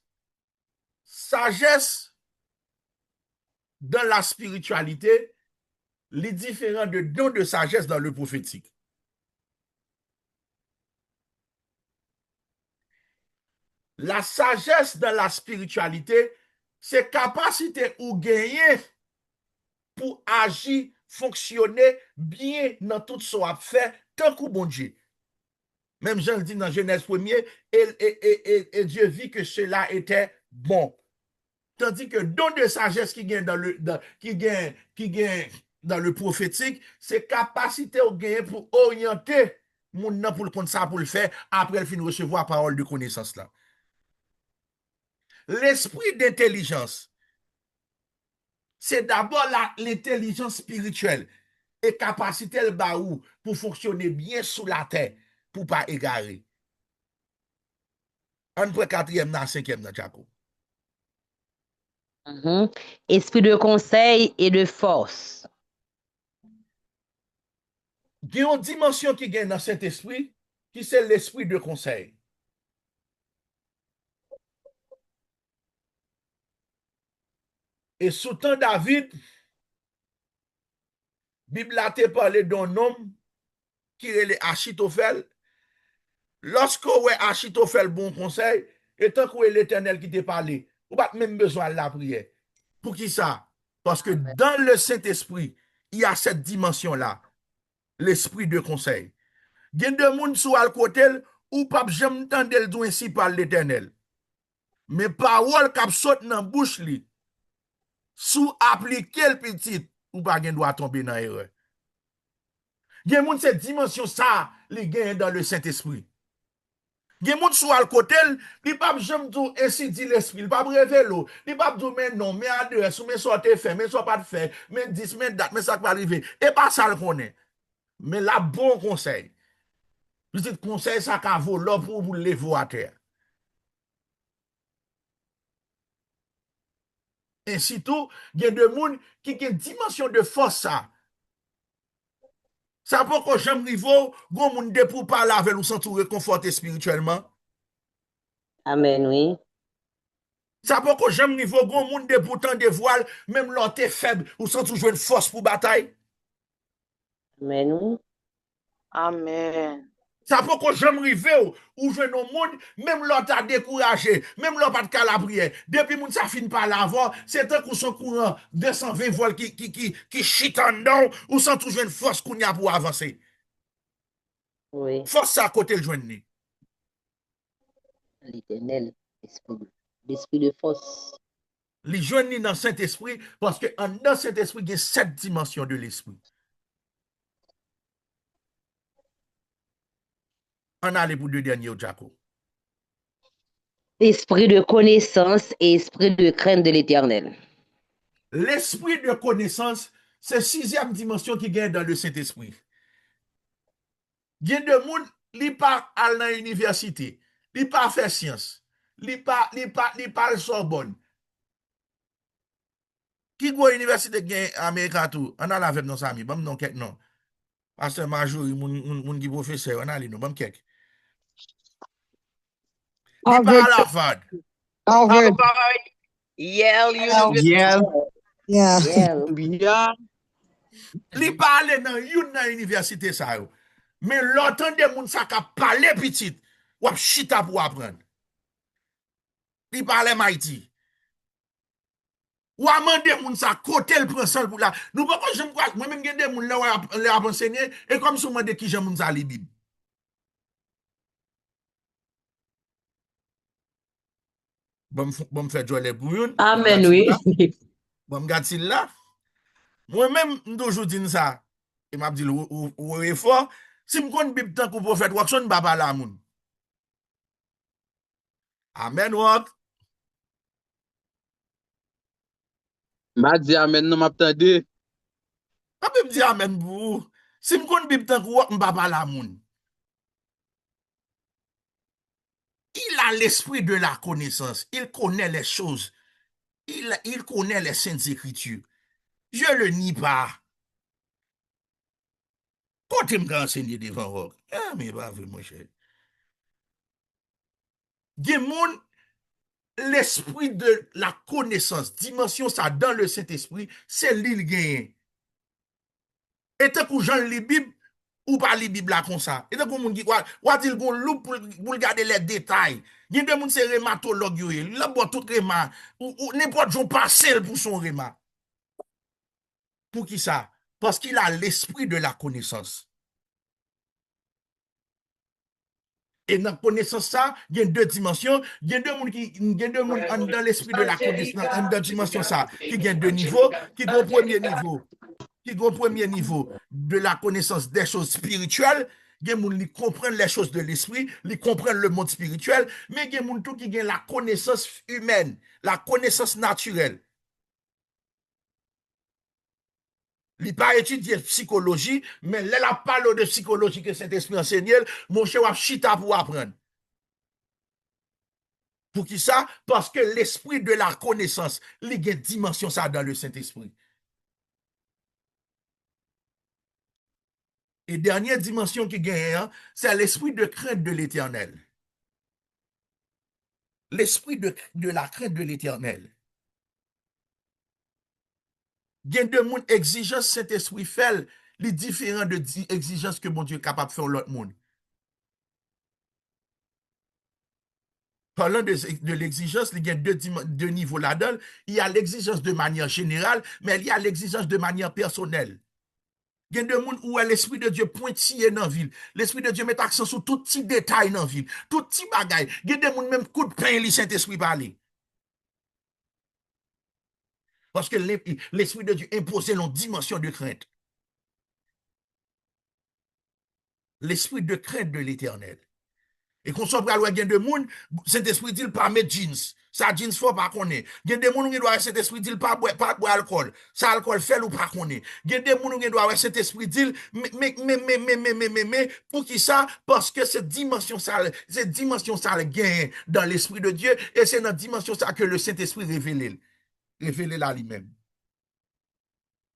[SPEAKER 1] sagesse dans la spiritualité, les différents de dons de sagesse dans le prophétique. La sagesse dans la spiritualité, c'est capacité ou gagner pour agir, fonctionner bien dans tout ce qu'on a fait, tant que bon Dieu. Même Jean le dit dans Genèse 1er, et Dieu vit que cela était bon. Tandis que don de sagesse qui gagne dans le prophétique, c'est capacité ou gagner pour orienter mon nom pour le compte ça pour le faire après le fin recevoir parole de connaissance là. L'esprit d'intelligence, c'est d'abord l'intelligence spirituelle et capacité le baou pour fonctionner bien sous la terre pour pas égarer. On prend quatrième dans cinquième dans Jacob.
[SPEAKER 5] Mhm. Esprit de conseil et de force.
[SPEAKER 1] Il y a une dimension qui gagne dans cet esprit, qui c'est l'esprit de conseil. Et sous temps David, Bible a te parlé d'un homme qui est Achitophel. Lorsque ouais Achitophel bon conseil, et tant que l'Éternel qui te parlé, ou pas même besoin de la prière. Pour qui ça? Parce que dans le Saint-Esprit, il y a cette dimension-là, l'esprit de conseil. Il y a des gens sous le côté ou pas jamais entendre le ainsi par l'Éternel. Mais parole qui saute dans la bouche li, sous appliquer le petit, ou pas gen doit tomber dans l'erreur. Il y a cette dimension ça, les gagne dans le Saint-Esprit. Il y a moun sous le côté, il pas jamais tout ainsi dit l'esprit, il pas révéler, il pas dire mais non, mais adresse, mais sortez fait, mais soit pas de fait, mais 10 mais date, mais ça va arriver. Et pas ça le connaît. Mais la bon conseil. Petit conseil ça qu'a voler pour vous lever à terre. Ainsi tout, il y a des gens qui ont une dimension de force ça. Ça peut que j'aime niveau, gon moun de pour parler avec nous sentir réconforté spirituellement.
[SPEAKER 5] Amen, oui.
[SPEAKER 1] Ça peut que j'aime niveau, gon moun de pour tant de voile, même l'autre est faible, ou sans toujours une force pour bataille.
[SPEAKER 5] Amen, oui.
[SPEAKER 4] Amen.
[SPEAKER 1] Ça peut que j'aime river ou je non monde, même l'autre a découragé, même l'autre pas de calabrier. Depuis moun ça fin par l'avant, c'est un coup son courant 220 volts qui chite en dedans, ou sans toujours une force qu'on y a pour avancer.
[SPEAKER 5] Oui.
[SPEAKER 1] Force ça à côté le joindre.
[SPEAKER 5] L'éternel, l'esprit de force.
[SPEAKER 1] Les joindre dans Saint-Esprit, parce que dans Saint-Esprit, il y a 7 dimensions de l'esprit. On a les pour deux derniers au Jaco.
[SPEAKER 5] Esprit de connaissance et esprit de crainte de l'éternel.
[SPEAKER 1] L'esprit de connaissance, c'est 6e dimension qui gagne dans le Saint-Esprit. Il y a des gens qui partent à l'université, qui partent faire science, qui partent à Sorbonne. Qui go à l'université gagne Amérique tout? On a la avec nos amis, bon non quelques non. Pasteur Major, mon qui professeur, on a les non, bon quelques. Qui partent à Harvard.
[SPEAKER 6] Harvard. Yale University.
[SPEAKER 3] Yeah.
[SPEAKER 6] Columbia.
[SPEAKER 1] Li parle dans université ça yo. Mais l'entendre moun sa ka parler petit, wap chita pour apprendre. Li parle Haïti. Ou amande moun sa côté le prend sol pour la. Nous pas j'aime quoi, moi même gen des moun là le a enseigner et comme si on de qui j'aime moun sa li Bible. Bon fait jouer pour une.
[SPEAKER 3] Amen, oui.
[SPEAKER 1] Bon m'gade si là. Moi-même, toujours dit ça. Il m'a dit, ou est fort. Si je connais Bible tant que prophète Watson, je ne vais pas la moun. Amen, Wak.
[SPEAKER 6] M'a dit amen, non m'attendez.
[SPEAKER 1] Je me dit amen pour vous. Si je connais Bible tant que je ne vais pas la moun. Il a l'esprit de la connaissance. Il connaît les choses. Il connaît les saintes écritures. Je ne le nie pas. Quand il m'a enseigné devant Wak. Ah, mais pas vrai, mon cher. Gen moun, l'esprit de la connaissance, dimension ça dans le Saint-Esprit, c'est l'île gagne. Et tant que Jean lit Bible, ou pas lit Bible là comme ça. Et tant que moun dit, ou dit gon loup pour regarder les détails. Gen de moun c'est rhumatologue yo, la boit tout rhumat, ou n'importe jon parcelle pour son rhumat. Pour qui ça? Parce qu'il a l'esprit de la connaissance. Et dans la connaissance, ça, il y a deux dimensions. Il y a deux mondes dans l'esprit de la connaissance, dans deux dimensions, ça, qui ont deux niveaux, qui ont premier niveau de la connaissance des choses spirituelles. Il y a des gens qui comprennent les choses de l'esprit, qui comprennent le monde spirituel, mais il y a des gens qui ont la connaissance humaine, la connaissance naturelle. Il n'a pas étudié psychologie, mais là, la parole de psychologie que Saint-Esprit enseigne, mon cher, a chita pour apprendre. Pour qui ça? Parce que l'esprit de la connaissance, il y a une dimension ça dans le Saint-Esprit. Et dernière dimension qui gagne, c'est l'esprit de crainte de l'Éternel. L'esprit de la crainte de l'Éternel. Il y a de monde exigence Saint-Esprit fait, les différents de exigences que mon Dieu est capable de faire l'autre monde. Parlant de l'exigence, il y a deux niveaux là-dedans. Il y a l'exigence de manière générale, mais il y a l'exigence de manière personnelle. Il y a des gens où l'Esprit de Dieu pointille dans la ville. L'Esprit de Dieu met accent sur tout petit détail dans la ville, tout petit bagaille. Il y a des gens même coup de pain, le Saint-Esprit parler. Parce que l'Esprit de Dieu impose une dimension de crainte. L'esprit de crainte de l'Éternel. Et qu'on soit prêt à de monde, Saint-Esprit dit pas mettre jeans. Ça jeans faut pas connaître. Il y a des gens qui doivent Saint-Esprit dit pas boire alcool. Ça alcool fait ou pas connaître. Il y a des gens qui doivent Saint-Esprit dit mais pour qui ça? Parce que cette dimension ça gagne dans l'esprit de Dieu et c'est dans la dimension ça que le Saint-Esprit révèle là lui-même.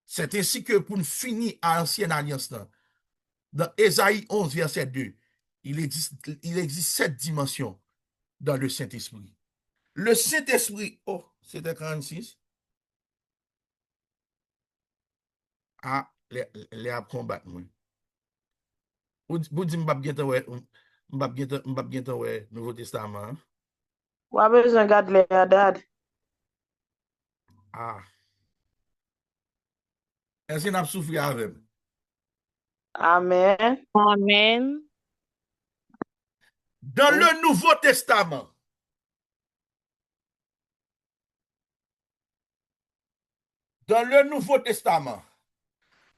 [SPEAKER 1] C'est ainsi que pour finir à l'ancienne alliance dans Ésaïe 11 verset 2, il existe 7 dimensions dans le Saint-Esprit. Le Saint-Esprit, oh, c'était 46. Ah, les à combattre, moi. Vous dites, m'bap bientôt, ouais, Nouveau Testament.
[SPEAKER 4] Ou a besoin de les dad.
[SPEAKER 1] Ah. Est-ce qu'on a souffert avec?
[SPEAKER 4] Amen.
[SPEAKER 2] Amen.
[SPEAKER 1] Dans le Nouveau Testament,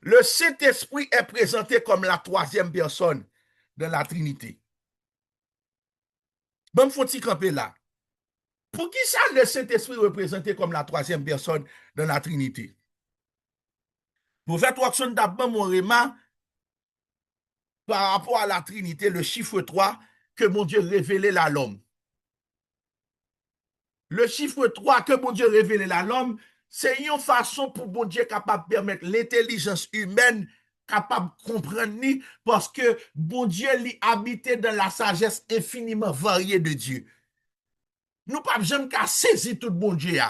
[SPEAKER 1] le Saint-Esprit est présenté comme la troisième personne de la Trinité. Bon, faut-il camper là? Pour qui ça le Saint-Esprit est représenté comme la troisième personne de la Trinité? Pour faire Watson d'abord mon remarque par rapport à la Trinité, le chiffre 3 que mon Dieu révélait à l'homme. Le chiffre 3 que mon Dieu révélait à l'homme, c'est une façon pour mon Dieu capable de permettre l'intelligence humaine capable de comprendre parce que bon Dieu lui habitait dans la sagesse infiniment variée de Dieu. Nous pas jamais qu'à saisir tout bon Dieu.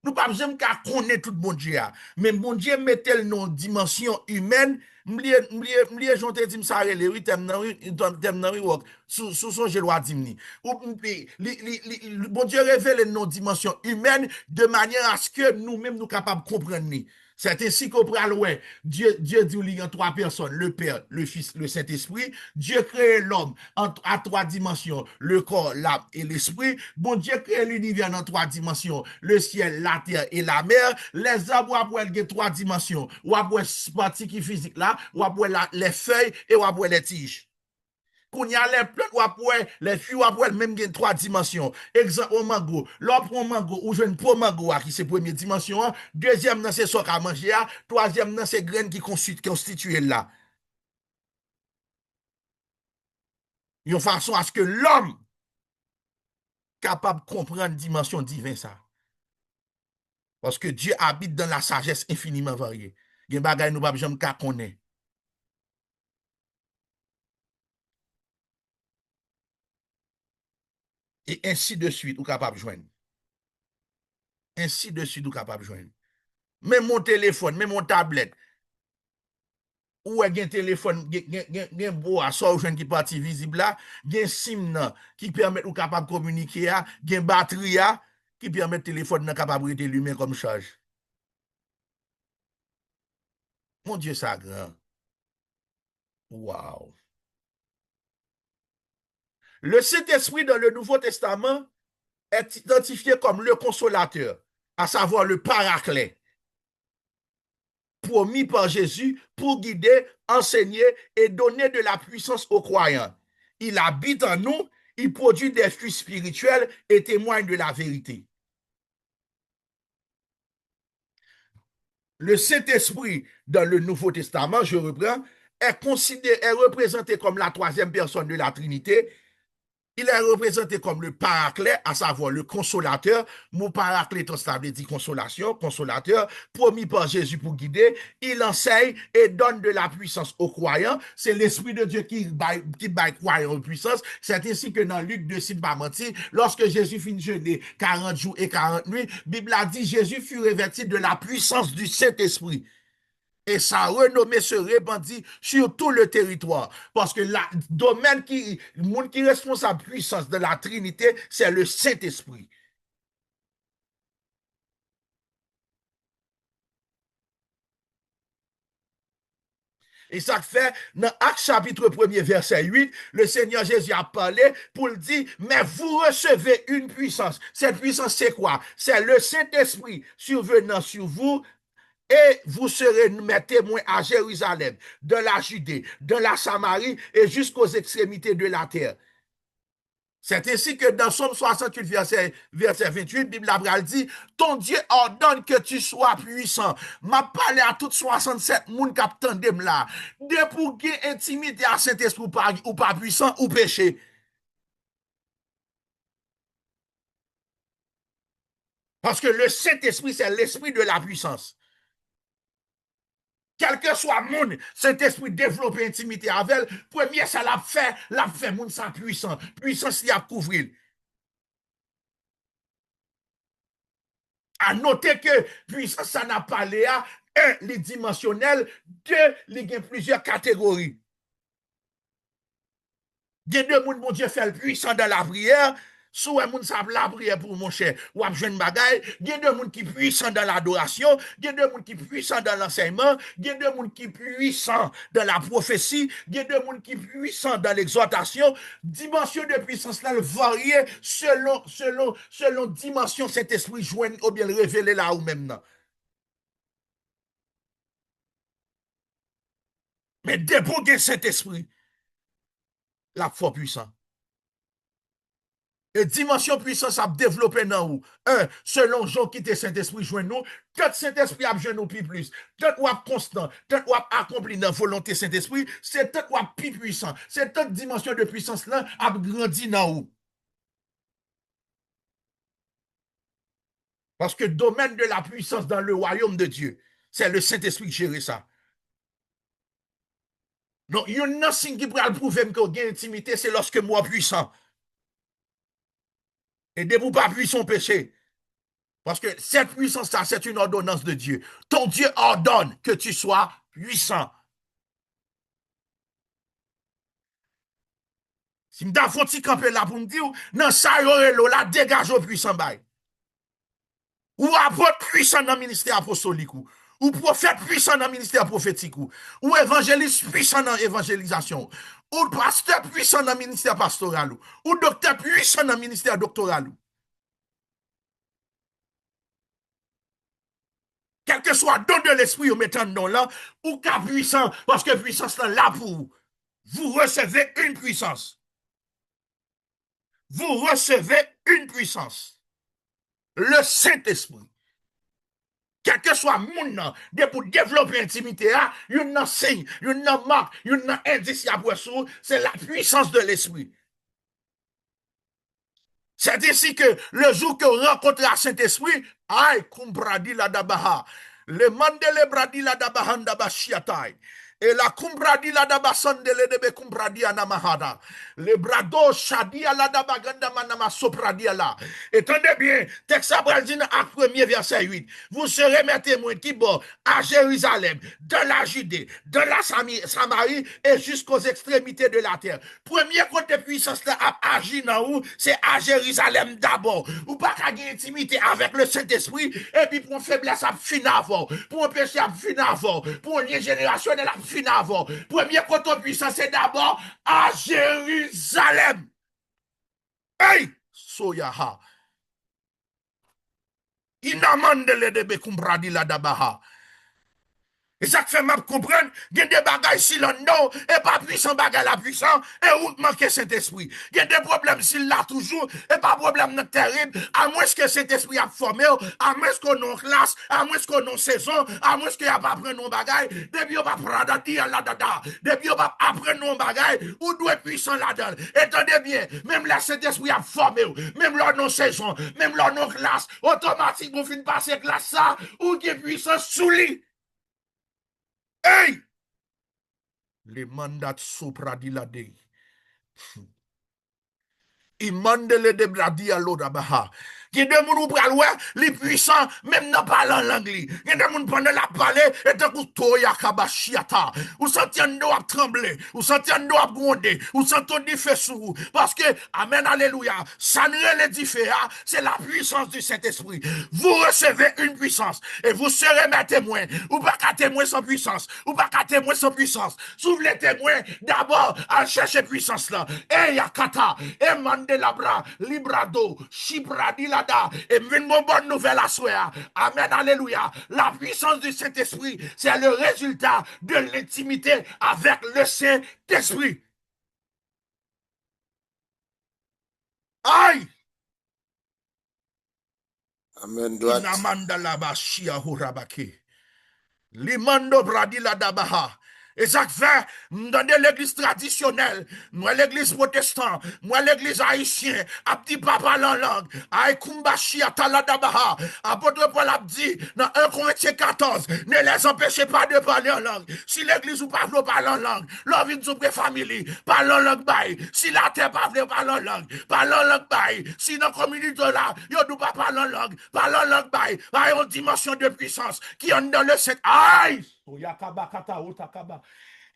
[SPEAKER 1] Nous pas besoin de connaître tout bon Dieu. Mais bon Dieu mettait le nom dimension humaine. M'lié jonte dit ça relé oui tem nan oui wok sous son je loi dimni. Bon Dieu révèle une dimension humaine de manière à ce que nous-mêmes nous capables de comprendre. C'est ainsi qu'on prend loin. Dieu dit il y a trois personnes, le Père, le Fils, le Saint-Esprit. Dieu crée l'homme à trois dimensions, le corps, l'âme et l'esprit. Bon Dieu crée l'univers en trois dimensions, le ciel, la terre et la mer. Les arbres après trois dimensions. Ou après partie qui physique là, ou après les feuilles et ou après les tiges. Qu'on y a les plantes ou après les fruits ou après même gain trois dimensions. Exemple au mango, l'autre prend mango ou jeune pour mango qui c'est première dimension, deuxième dans c'est ça à manger, troisième dans c'est graines qui constituent là. Une façon à ce que l'homme capable de comprendre dimension divine ça. Parce que Dieu habite dans la sagesse infiniment variée. Il y a des bagages nous pas jamais connaître. Et ainsi de suite, ou capable de joindre. Ainsi de suite, ou capable de joindre. Même mon téléphone, même mon tablette, ou un téléphone, gen beau à ça, ou qui partie visible là, gen SIM qui permet ou capable de communiquer, gen batterie qui permet téléphone capable de l'humain comme charge. Mon Dieu, ça grand. Wow. Le Saint-Esprit dans le Nouveau Testament est identifié comme le consolateur, à savoir le paraclet, promis par Jésus pour guider, enseigner et donner de la puissance aux croyants. Il habite en nous, il produit des fruits spirituels et témoigne de la vérité. Le Saint-Esprit dans le Nouveau Testament, je reprends, est représenté comme la troisième personne de la Trinité. Il est représenté comme le paraclet, à savoir le consolateur. Mon paraclet, ça veut dire consolation, consolateur, promis par Jésus pour guider. Il enseigne et donne de la puissance aux croyants. C'est l'Esprit de Dieu qui baille croyants en puissance. C'est ainsi que dans Luc 2, si pas menti, lorsque Jésus finit jeûner 40 jours et 40 nuits, la Bible a dit Jésus fut revêtu de la puissance du Saint-Esprit. Et sa renommée se répandit sur tout le territoire. Parce que le domaine le monde qui est responsable de la puissance de la Trinité, c'est le Saint-Esprit. Et ça fait, dans Actes chapitre 1er, verset 8, le Seigneur Jésus a parlé pour le dire, mais vous recevez une puissance. Cette puissance, c'est quoi? C'est le Saint-Esprit survenant sur vous. Et vous serez mes témoins à Jérusalem, de la Judée, de la Samarie et jusqu'aux extrémités de la terre. C'est ainsi que dans Somme 68, verset 28, la Bible a dit, ton Dieu ordonne que tu sois puissant. M'a parlé à toutes 67 moun qui attendent là. De pour gagner intimité à Saint-Esprit ou pas puissant ou péché. Parce que le Saint-Esprit, c'est l'esprit de la puissance. Quel que soit le monde, cet esprit développe intimité avec elle. Premier, ça l'a fait monde ça puissant. Puissance, il a couvrir. À noter que puissance, ça n'a pas l'air. Un, les dimensionnels. Deux, il y a plusieurs catégories. Il y a deux mondes, mon Dieu, fait le puissant dans la prière. Sous un monde savent la prière pour mon cher, ou jeune bagaille, il y a des gens qui puissants dans l'adoration, il y a des gens qui puissants dans l'enseignement, il y a des gens qui puissants dans la prophétie, il y a des gens qui puissants dans l'exhortation. Dimension de puissance là varie selon dimension cet esprit joint ou bien le révéler là ou même non. Mais débouguer cet esprit, la foi puissant. Et dimension puissance a développé dans nous. Un, selon Jean qui était Saint-Esprit joint nous, tant Saint-Esprit a joint nous plus. Tant ou constant, tant ou accompli dans la volonté Saint-Esprit, c'est tant ou plus puissant. C'est tant dimension de puissance là a grandi dans nous. Parce que le domaine de la puissance dans le royaume de Dieu, c'est le Saint-Esprit qui gère ça. Donc, il y a un signe qui pourrait prouver que vous avez intimité, c'est lorsque moi puissant. Et de vous pas puissant péché. Parce que cette puissance-là, c'est une ordonnance de Dieu. Ton Dieu ordonne que tu sois puissant. Si m'da foti camper là pour me dire, non, ça y là, dégage au puissant bail. Ou apôtre puissant dans le ministère apostolique, ou prophète puissant dans le ministère prophétique, ou évangéliste puissant dans l'évangélisation, ou pasteur puissant dans le ministère pastoral, ou docteur puissant dans le ministère doctoral. Quel que soit le don de l'esprit ou mettant dans là, ou cas puissant, parce que puissance là pour vous. Vous recevez une puissance. Vous recevez une puissance. Le Saint-Esprit. Quel que soit le monde, pour développer l'intimité, il y a un signe, il y a une marque, il y a un indice, c'est la puissance de l'Esprit. C'est ici que le jour que vous rencontrez le Saint-Esprit, aïe, kumbradi la dabaha, le mandele bradi la dabahan dabashiatai. Et la kumbradi la dabasandele debe kumbradi anamahada. Le brado shadi la dabaganda manama sopradi la. Entendez bien, texte Abraham à 1er verset 8. Vous serez mes témoins qui vont à Jérusalem, dans la Judée, dans la Samarie et jusqu'aux extrémités de la terre. Premier côté puissance là à agir dans où, c'est à Jérusalem d'abord. Ou pas qu'à gagner intimité avec le Saint-Esprit et puis pour une faiblesse à fin avant, pour un péché à fin avant, pour une génération de la fin avant. Premier côté puissance c'est d'abord à Jérusalem. Hey! Soyaha. Inamandele de bekumbradi la dabaha. Et ça fait m'a comprendre, il y a des bagailles si l'on non, et pas puissant bagaille la puissant, et où manque Saint-Esprit. Il y a des problèmes s'il l'a toujours, et pas problème non terrible, à moins que Saint-Esprit a formé, à moins qu'on ait classe, à moins qu'on ait saison, à moins qu'il n'y a pas appris nos bagailles, depuis on va prendre dire la dada, depuis on va apprendre nos bagailles, ou doit être puissant là-dedans. Entendez bien, même là Saint-Esprit a formé, même là nos saison, même là nos classe, automatiquement on finit passer classe ça, ou qui est puissant sous lui. Hey! Les mandats sopradilade. Imandele de bradi à l'odabaha. Il y a des gens qui parlent, les puissants, même dans parlant l'anglais. Il y a des gens qui pendant la parler, et tant que toya kabashiata. Ou sentez un doigt trembler, ou sentez un doigt gronder, ou sentez un fait sur vous. Parce que, amen, alléluia, ça ne le dit fait, c'est la puissance du Saint-Esprit. Vous recevez une puissance, et vous serez mes témoins. Ou pas qu'à témoin sans puissance, ou pas qu'à témoin sans puissance. Souve les témoins, d'abord, à chercher puissance là. Et yakata, et mandelabra, librado, shibradila. Et une bonne nouvelle à soi. Amen, alléluia. La puissance du Saint-Esprit, c'est le résultat de l'intimité avec le Saint-Esprit. Aïe!
[SPEAKER 7] Amen, droite.
[SPEAKER 1] Inamanda laba shia hurabake. Limando bradi la dabaha. Et ça fait, dans l'église traditionnelle, moi l'église protestante, moi l'église haïtienne, à petit papa en langue, aïe kumbashi ataladabaha, apôtre Paul a dit, dans 1 Corinthiens 14, ne les empêchez pas de parler en langue. Si l'église ou pas parler en langue, l'on vient de famille, parle en langue bail. Si la terre pas parler en langue, parle en langue bail. Si dans la communauté là, yo ne pas parler en langue, parle en langue bail. Aïe, une dimension de puissance qui est dans le set. Aïe! Oyakaba kata otakaba.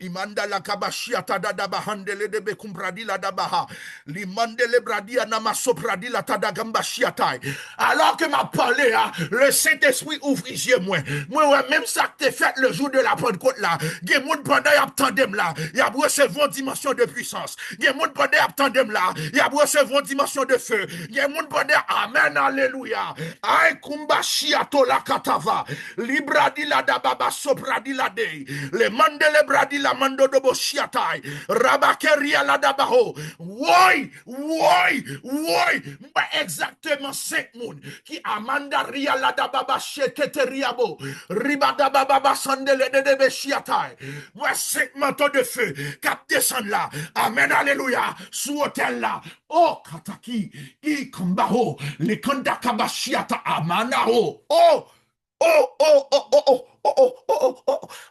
[SPEAKER 1] Imanda la kabashi atada bahandele de bekumbradi la dabaha. Limandele bradi anama sopradi la tadagambashi atai. Alors que m'a parlé, le Saint-Esprit ouvre les yeux, moi, même ça que t'es fait le jour de la Pentecôte là. Gen moun pendant y a tandem là. Y a recevoir une dimension de puissance. Gen moun pendant y a tandem là. Y a recevoir une dimension de feu. Gen moun pendant, amen, alléluia. Ay kumbashi atola katava. Libradi la dababa sopradi la dei. Le mandele bradi la mando dobo shiatai. Rabakeria la dabaho. Woy. Exactement 5 moun. Qui amanda ria la dababa sheketeriabo. Ribada baba sandele de debe shiatai. Moi 5 manteaux de feu. Cap descend là. Amen, alléluia. Sous hôtel là. Oh, kataki. I kambaho. Le kanda kabashiata amanao. Oh.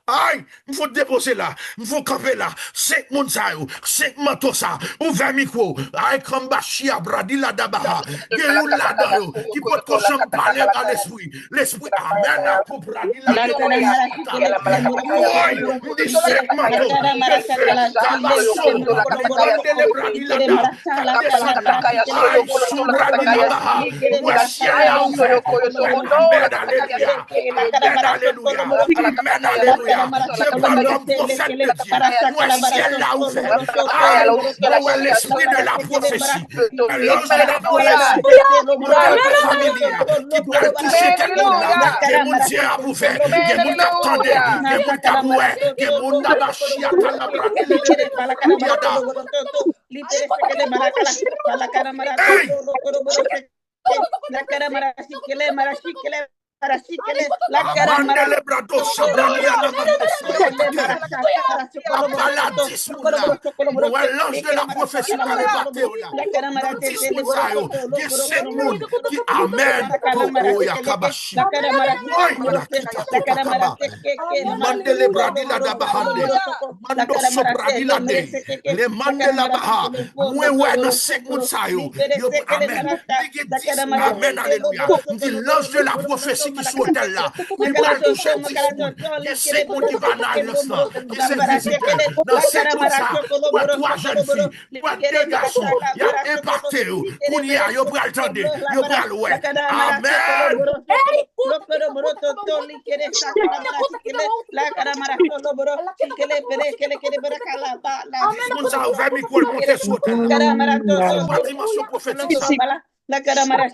[SPEAKER 1] Aïe, il faut déposer là, il faut camper là. 5 moun sa yo, 5 manteaux ça, ouvert micro. Aïe, comme Bachia, Bradila Dabaha, Géoul là-dedans yo, qui peut qu'on s'en parler dans l'esprit. L'esprit, amen, à pour Bradila
[SPEAKER 2] La cara mara sikele kele moro
[SPEAKER 1] Aïe,
[SPEAKER 2] kolo
[SPEAKER 1] des 5
[SPEAKER 2] la
[SPEAKER 1] manteaux,
[SPEAKER 2] cara mara
[SPEAKER 1] de feu,
[SPEAKER 2] sakala
[SPEAKER 1] Tabasso, Mandele Bradila da,
[SPEAKER 2] la cara mara sikele
[SPEAKER 1] aïe, sous Bradila Baha, ouais, ciel là ouvert, ouais, amen, alléluia. Amen, alléluia. Amen, alléluia. Je parle comme prophète de Dieu. Moi, ciel là ouvert. Aïe, moi, l'esprit de la prophétie. L'ange de la prophétie. Modèle de famille qui peut toucher quelqu'un là. Que mon Dieu a ouvert. Que mon cap tendé. Que mon cap oué. Que mon nabachi à la bradile de Yada. Hey!
[SPEAKER 2] La cara mara sikele la cara mara
[SPEAKER 1] Amandele brado sabrania na mandesa. Apaladis moula. Ouais, l'ange de la prophétie parle pas là. Dans 10 moula yo, il y a 5 moun qui amènent Toko Yakabashi. Ouais, la kita kota kaba. Mandele bradila da bahande. Mando sobradila de. Le mandela baha. Mwen ouais dans 5 moun sa yo. Yo amen. Amen, alléluia. Dit l'ange de la prophétie qui sur l'autel là. Il va le toucher 10 moun. Il y a 5 moun qui va dans l'alliance là. Qui se visiteurs. Dans 5 moun ça. Ouais, 3 jeunes filles. Ouais, 2 garçons. Il y a impacté yo. Pour y a, yo pral tande. Yo pral ouais. Amen. Moun sa ouvert micro le monter sur l'autel là. Pas dimension prophétique ça.
[SPEAKER 2] La cara mara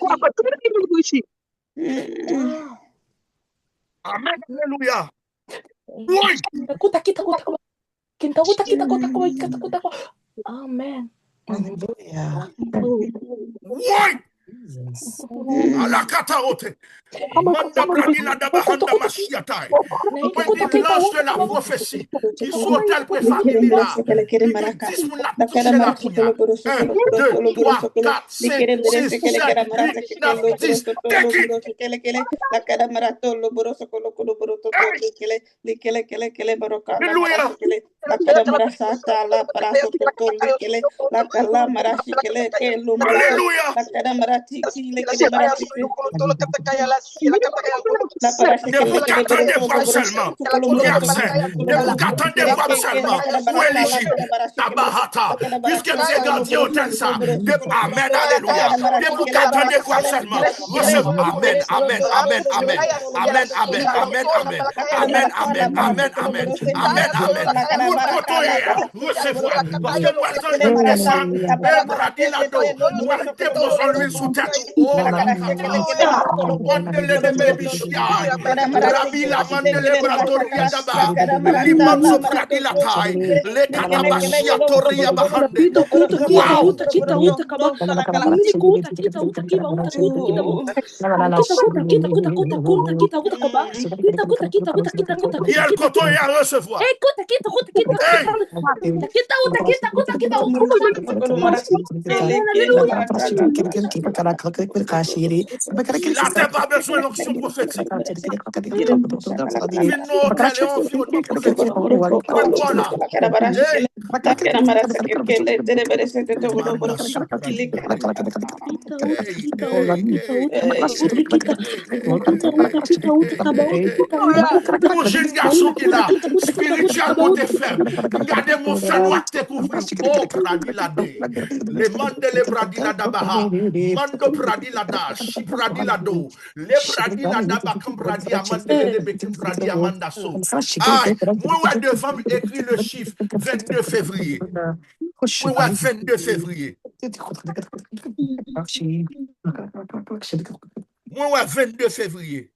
[SPEAKER 1] Amen, alléluia. Oui.
[SPEAKER 3] Amen. Hallelujah.
[SPEAKER 1] Oui. À la katarote. Manda bradila da bahanda mashiatai. L'ange de la prophétie qui sont tel que famille là. Il dit mon la touché la couilla. 1, 2, 3, 4, 5, 6, 7, 8, 9, 10. Take it.
[SPEAKER 2] la cara marato lo boroso con lo boroto
[SPEAKER 1] Alléluia.
[SPEAKER 2] la cara marasata la paraso toto likele la kala marashi kele ke lo
[SPEAKER 1] Alléluia.
[SPEAKER 2] la cara marati le kele marati la parashi
[SPEAKER 1] Ne vous qu'attendez voir seulement. Yatsen. Ne vous qu'attendez voir seulement. Ou éligible. Tabahata. Puisque Dieu gardien hôtel ça. Amen. Alléluia. Ne vous qu'attendez voir seulement. Recevez. Amen. Amen. Amen. Amen. Amen. Amen. Amen. Amen. Amen. Amen. Amen. Amen. Amen. Amen. Vous côtoyez. Recevoir. Parce que nous attendons que ça. Et bradilado. Nous déposons l'huile sous tête. Oh la kata. Mandele de Mebishia. Rabbi la mandele bratoria daba. Limanzo pradila tai. Le katabashia toria bahande. Wow. Et elle côtoie à recevoir. Hey. Il n'a pas besoin de l'onction prophétique. Vin nos hôtels et environnement prophétique. Voilà. Hey. Mon jeune garçon qui est là, spirituellement t'es faible. Regardez mon frère noir t'es couvert. Oh, pradilade. Les mandele pradilada baha. Mando pradilada. Shi pradilado. Les pradilada bakam pradia mandele de bekim pradia mandaso. Aïe, moi ouais devant écrit le chiffre 22 février. Moi ouais 22 février. Moi ouais 22 février.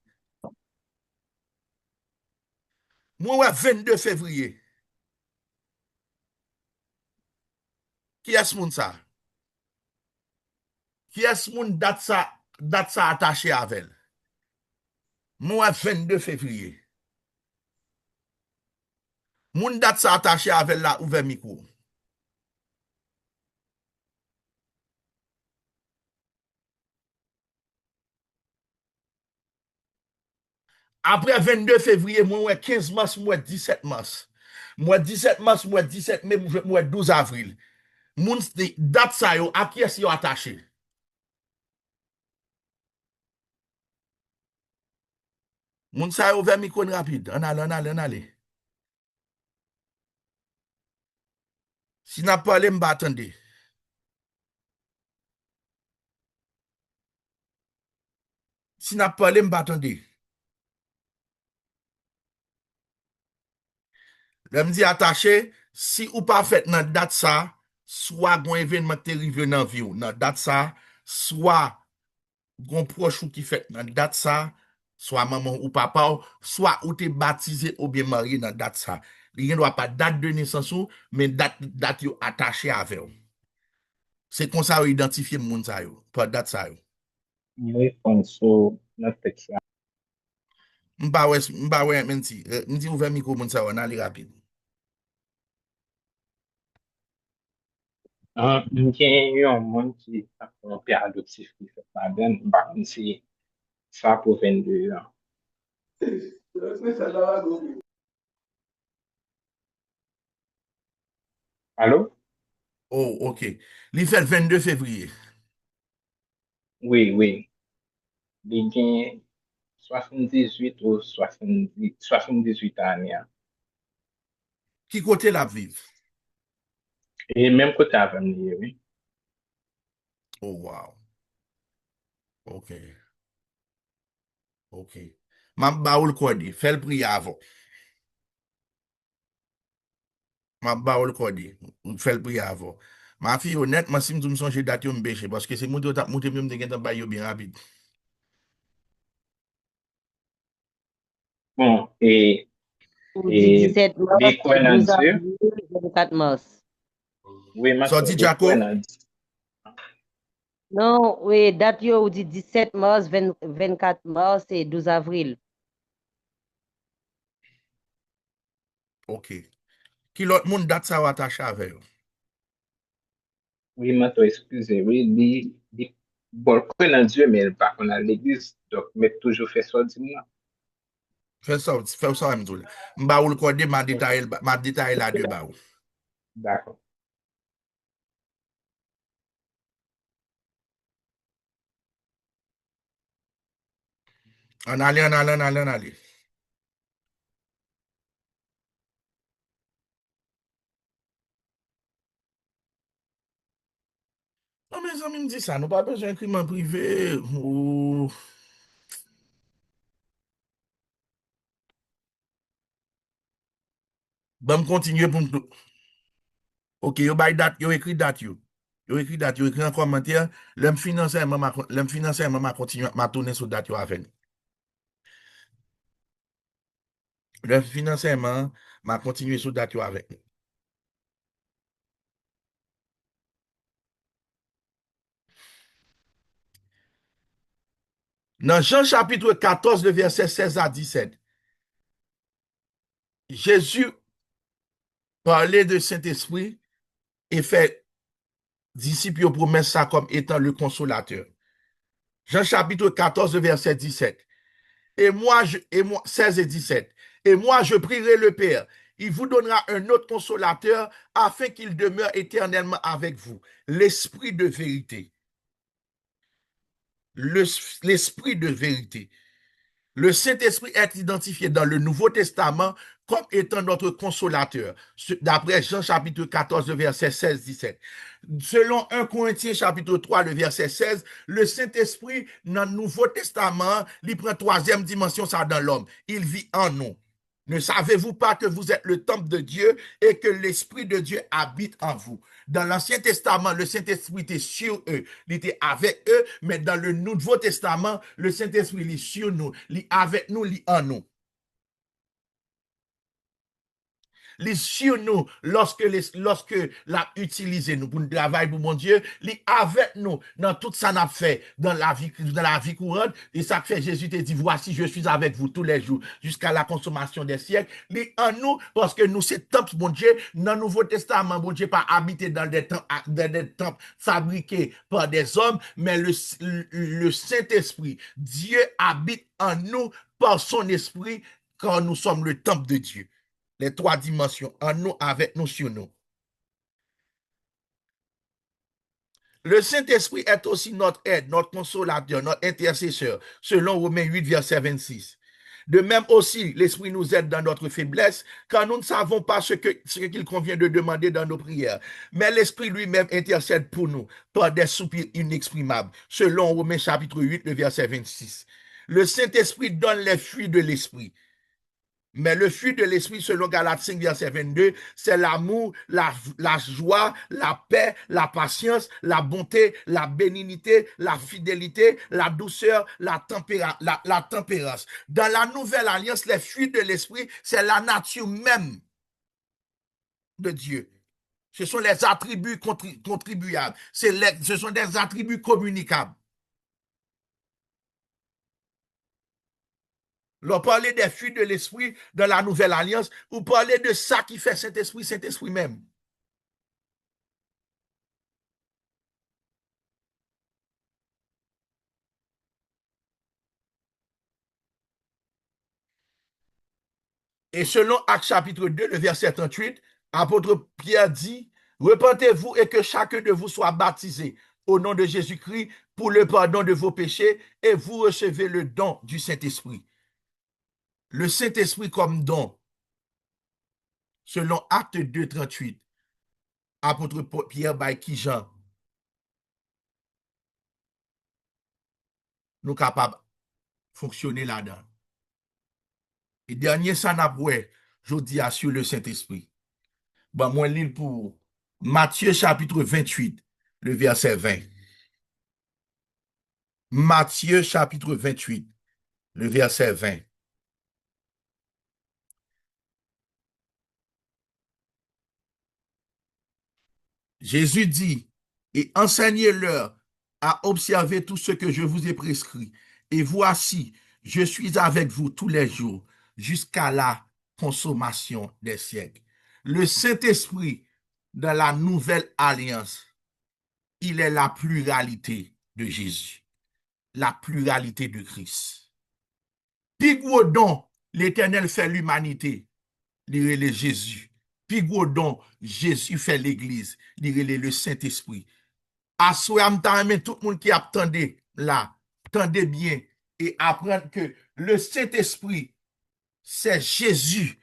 [SPEAKER 1] Moi ouais 22 février. Qui est ce monde ça? Qui est ce monde date ça attaché avec elle? Moi 22 février. Moun date ça attaché avec la ouvert micro. Après 22 février, moi, 15 mars, moi, 17 mars. Moi, 17 mars, moi, 17 mai, moi, 12 avril. Moun, date ça, yo, à qui est-ce yo attaché? Moun sa yo vers micro rapide. On allez. Si n'a pas parlé, m'ba attendez. Si n'a pas parlé, m'ba attendez. Je me dis attaché, si ou pas fait dans date ça, soit un événement qui arrive dans la vie, dans date ça, soit un proche ou qui fait dans date ça, soit maman ou papa, soit ou t'es baptisé ou bien marié dans date ça. Il n'y a pas date de naissance, mais date yo attaché avec vous. C'est comme ça vous identifiez moun sa yo, par date ça yo.
[SPEAKER 7] Oui, on so notre texte.
[SPEAKER 1] M'ba ouais menti. M'di ouvert micro moun sa yo, on aller rapide.
[SPEAKER 7] Mwen yon moun ki apon pi adoptif ki fet la den, bakon si sa pou 22 an. Allô?
[SPEAKER 1] Oh, OK. Il fait le 22 février.
[SPEAKER 7] Oui. Li gen 78 ou 78 an ya.
[SPEAKER 1] Qui côté la vive?
[SPEAKER 7] E menm kote avem li, oui.
[SPEAKER 1] Oh, wow. OK. Ma ba ou le kodi, fais le prier avant. Ma ba ou le kodi, fais le prier avant. Ma fille, honnêtement, si je me songe date, je me bêche, parce que c'est mon tap monter, même de gen ba yo bien rapide.
[SPEAKER 7] Bon,
[SPEAKER 5] Ou dit 17 mars,
[SPEAKER 7] li kwen nan
[SPEAKER 5] 12
[SPEAKER 7] Dieu.
[SPEAKER 5] avril, 24 mars.
[SPEAKER 7] Oui, ma
[SPEAKER 1] So,
[SPEAKER 7] soeur,
[SPEAKER 1] dit
[SPEAKER 7] li
[SPEAKER 1] Jaco?
[SPEAKER 7] kwen nan Dieu.
[SPEAKER 5] Non, oui, date yo ou dit 17 mars, 24 mars et 12 avril.
[SPEAKER 1] OK. Qui l'autre monde date ça ou attaché avec yo?
[SPEAKER 7] Oui, ma soeur, excuse, oui, li bon kwen nan Dieu, mais pa kon nan l'église, donc, mais toujours fait ça di moi.
[SPEAKER 1] Fais ça, m'dou. M'ba ou le kodi, ma détail la de ba ou.
[SPEAKER 7] D'accord.
[SPEAKER 1] On allait. Non, mes amis me disent ça, nous pas besoin de crime privé. Ou... Bon, continuer pour nous. OK, yo bay date, yo écrit date yo. Yo écrit date, yo écrit en commentaire. L'homme financièrement ma continue ma tourner sur date yo avec. L'homme financièrement ma continuer sur date yo avec. Dans Jean chapitre 14, le verset 16 à 17, Jésus parlait de Saint-Esprit et fait disciples yo promesse ça comme étant le consolateur. Jean chapitre 14, le verset 17. Et moi, 16 et 17. Et moi, je prierai le Père. Il vous donnera un autre consolateur afin qu'il demeure éternellement avec vous. L'esprit de vérité. L'esprit de vérité. Le Saint-Esprit est identifié dans le Nouveau Testament comme étant notre consolateur, d'après Jean chapitre 14, le verset 16-17. Selon 1 Corinthiens chapitre 3, le verset 16, le Saint-Esprit dans le Nouveau Testament, il prend troisième dimension ça dans l'homme. Il vit en nous. Ne savez-vous pas que vous êtes le temple de Dieu et que l'Esprit de Dieu habite en vous? Dans l'Ancien Testament, le Saint-Esprit était sur eux, il était avec eux, mais dans le Nouveau Testament, le Saint-Esprit est sur nous, il est avec nous, il est en nous. Il est sur nous lorsque l'a utilisé nous pour nous travailler pour mon Dieu, il est avec nous dans tout ça n'a fait dans la vie courante et ça fait Jésus te dit voici je suis avec vous tous les jours jusqu'à la consommation des siècles. Il est en nous parce que nous c'est temple mon Dieu dans le Nouveau Testament mon Dieu pas habité dans des temples fabriqués par des hommes mais le Saint-Esprit Dieu habite en nous par son esprit, car nous sommes le temple de Dieu. Les trois dimensions, en nous, avec nous, sur nous. Le Saint-Esprit est aussi notre aide, notre consolateur, notre intercesseur, selon Romains 8, verset 26. De même aussi, l'Esprit nous aide dans notre faiblesse, car nous ne savons pas ce qu'il convient de demander dans nos prières. Mais l'Esprit lui-même intercède pour nous par des soupirs inexprimables, selon Romains chapitre 8, le verset 26. Le Saint-Esprit donne les fruits de l'Esprit. Mais le fruit de l'esprit, selon Galates 5, verset 22, c'est l'amour, la joie, la paix, la patience, la bonté, la bénignité, la fidélité, la douceur, la tempérance. Dans la nouvelle alliance, les fruits de l'esprit, c'est la nature même de Dieu. Ce sont les attributs contribuables. Ce sont des attributs communicables. L'on parlait des fruits de l'esprit dans la nouvelle alliance, ou parler de ça qui fait Saint-Esprit même. Et selon Actes chapitre 2, le verset 38, apôtre Pierre dit, repentez-vous et que chacun de vous soit baptisé au nom de Jésus-Christ pour le pardon de vos péchés et vous recevez le don du Saint-Esprit. Le Saint-Esprit comme don, selon Acte 2, 38, apôtre Pierre qui Jean, nous capables de fonctionner là-dedans. Et dernier, ça n'a pas, je dis sur le Saint-Esprit. Bon, moi, lis pour Matthieu chapitre 28, le verset 20. Matthieu chapitre 28, le verset 20. Jésus dit, et enseignez-leur à observer tout ce que je vous ai prescrit. Et voici, je suis avec vous tous les jours jusqu'à la consommation des siècles. Le Saint-Esprit, dans la nouvelle alliance, il est la pluralité de Jésus, la pluralité de Christ. Puis gros don, l'Éternel fait l'humanité, il est Jésus. Puis gros don, Jésus fait l'Église, il est le Saint-Esprit. Assoyam tout le monde qui attendait là, attendez bien et apprendre que le Saint-Esprit, c'est Jésus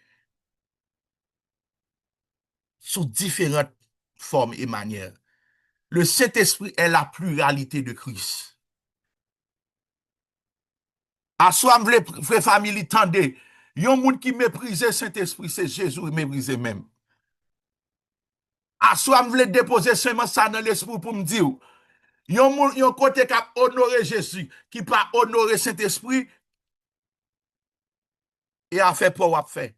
[SPEAKER 1] sous différentes formes et manières. Le Saint-Esprit est la pluralité de Christ. Assoyam frère famille, tendez, yon moun qui méprise le Saint-Esprit, c'est Jésus qui méprise même. Assoyam vle déposer seulement ça dans l'esprit pour me dire, yon côté qui a honoré Jésus, qui pas honoré Saint-Esprit, et a fait pour a fait.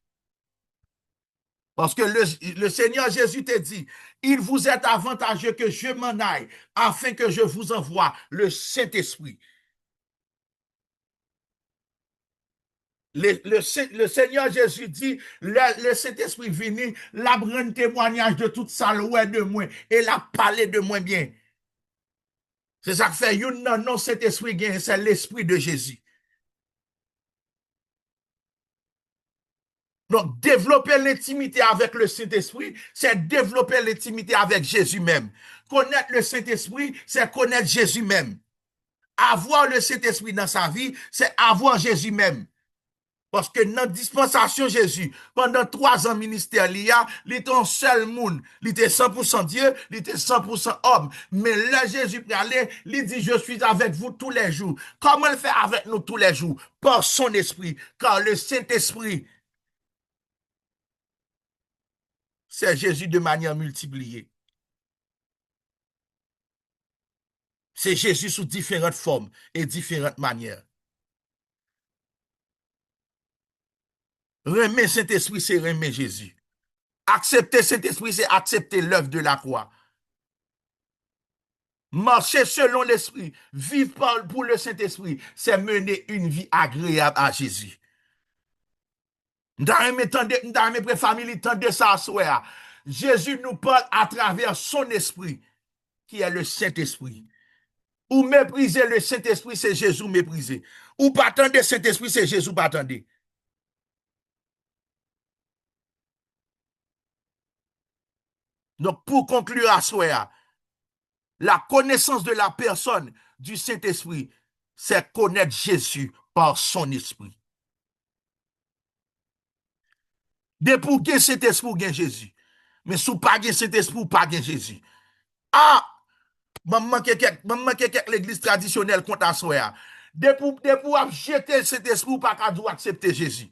[SPEAKER 1] Parce que le Seigneur Jésus te dit, il vous est avantageux que je m'en aille, afin que je vous envoie le Saint-Esprit. Le Seigneur Jésus dit, le Saint-Esprit venu, l'a rendre témoignage de toute ça, loin de moi, et l'a parlé de moi bien. C'est ça que fait, non, Saint-Esprit, c'est l'Esprit de Jésus. Donc, développer l'intimité avec le Saint-Esprit, c'est développer l'intimité avec Jésus même. Connaître le Saint-Esprit, c'est connaître Jésus même. Avoir le Saint-Esprit dans sa vie, c'est avoir Jésus même. Parce que dans la dispensation Jésus, pendant 3 ans ministère, il était un seul monde. Il était 100% Dieu, il était 100% homme. Mais là, Jésus parlait, il dit, je suis avec vous tous les jours. Comment il fait avec nous tous les jours? Par son esprit. Car le Saint-Esprit, c'est Jésus de manière multipliée. C'est Jésus sous différentes formes et différentes manières. Remer Saint-Esprit, c'est remer Jésus. Accepter Saint-Esprit, c'est accepter l'œuvre de la croix. Marcher selon l'Esprit, vivre pour le Saint-Esprit, c'est mener une vie agréable à Jésus. Dans mes familles, tendez ça à soi. Jésus nous parle à travers son esprit, qui est le Saint-Esprit. Ou mépriser le Saint-Esprit, c'est Jésus mépriser. Ou pas attendre Saint-Esprit, c'est Jésus pas attendre. Donc, pour conclure à soi, la connaissance de la personne du Saint-Esprit, c'est connaître Jésus par son esprit. De pour que Saint-Esprit gagne Jésus. Mais si pas gagne Saint-Esprit, ou pas gagne Jésus. Ah, maman quelqu'un l'église traditionnelle contre à soi. De pour jeter Saint-Esprit, ou pas qu'à accepter Jésus.